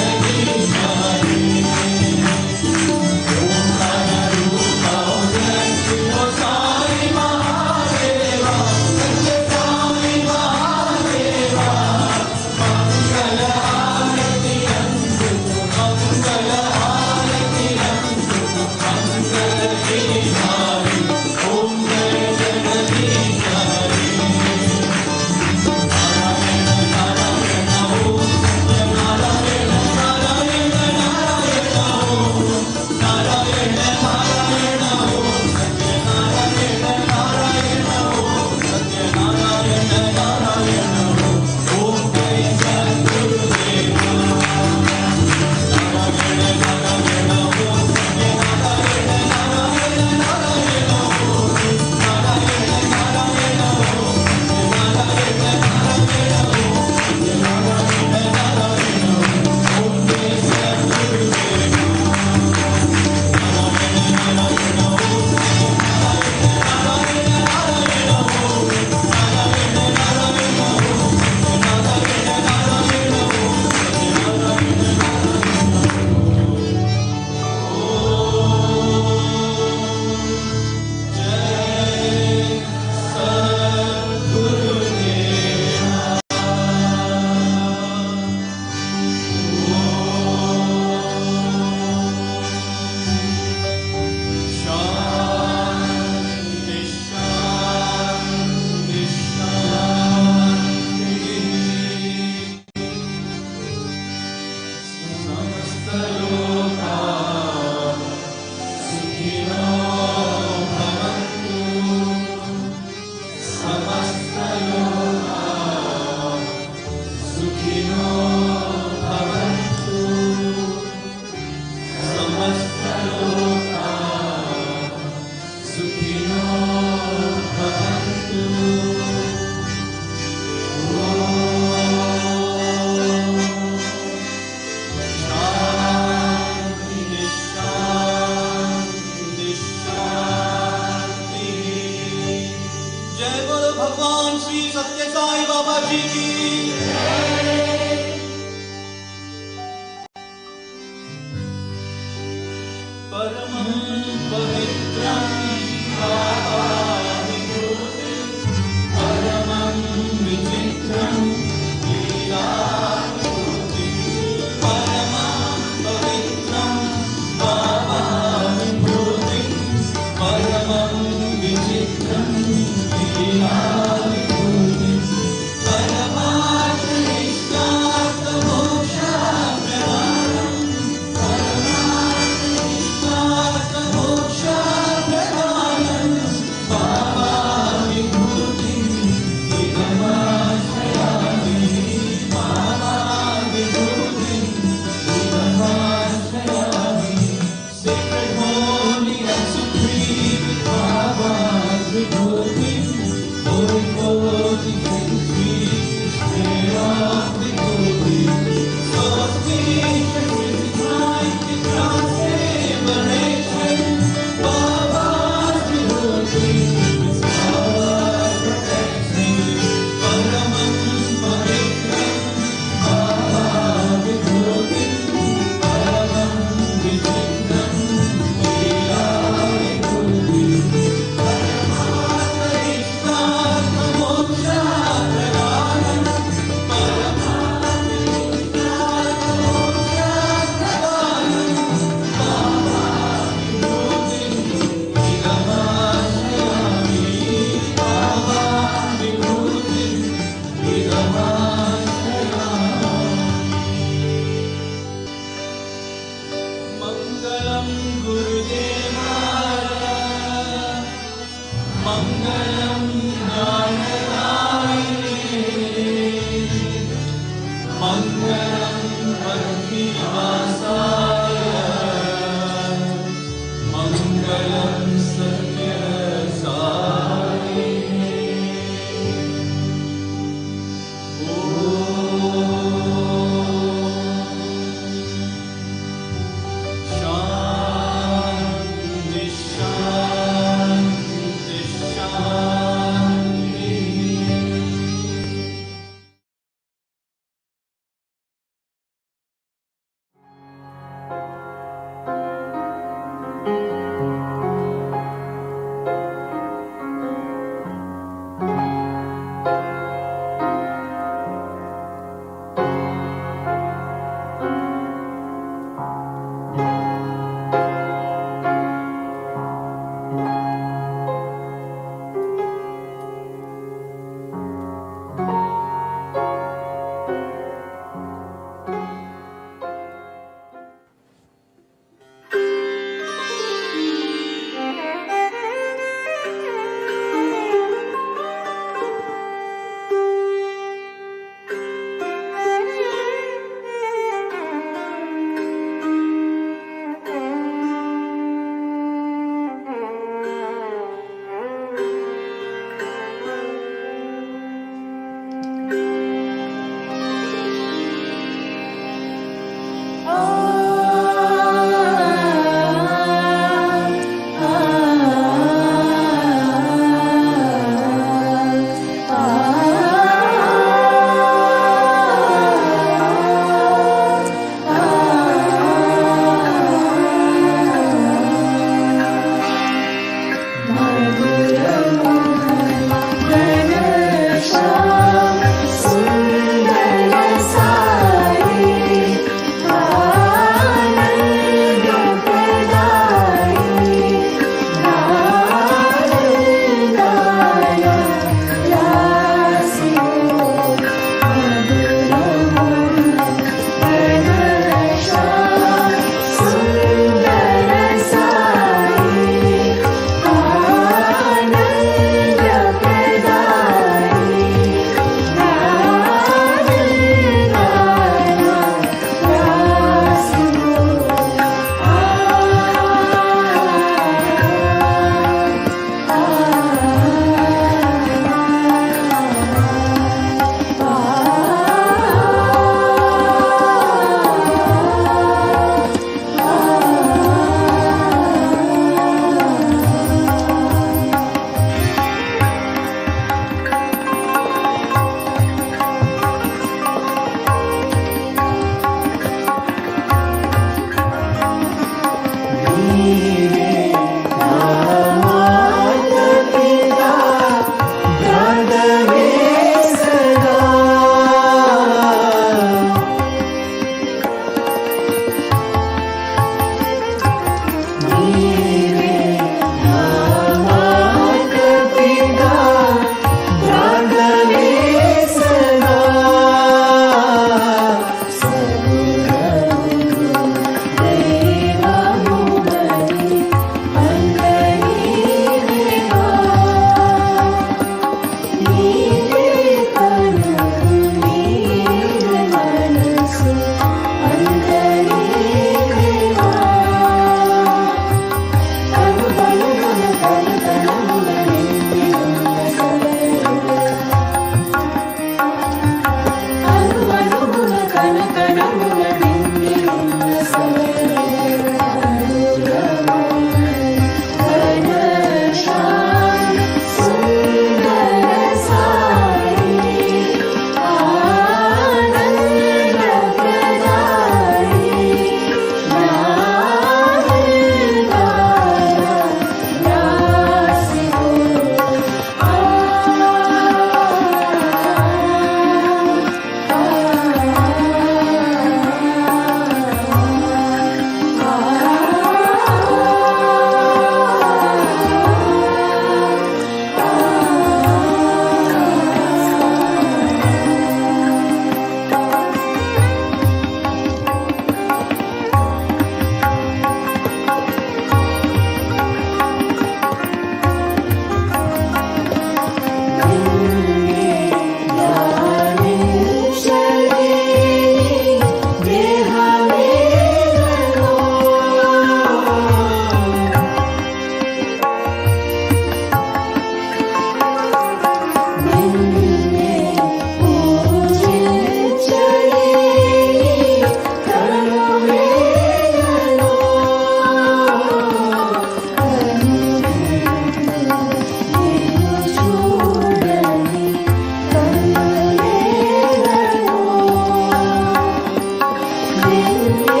Swami.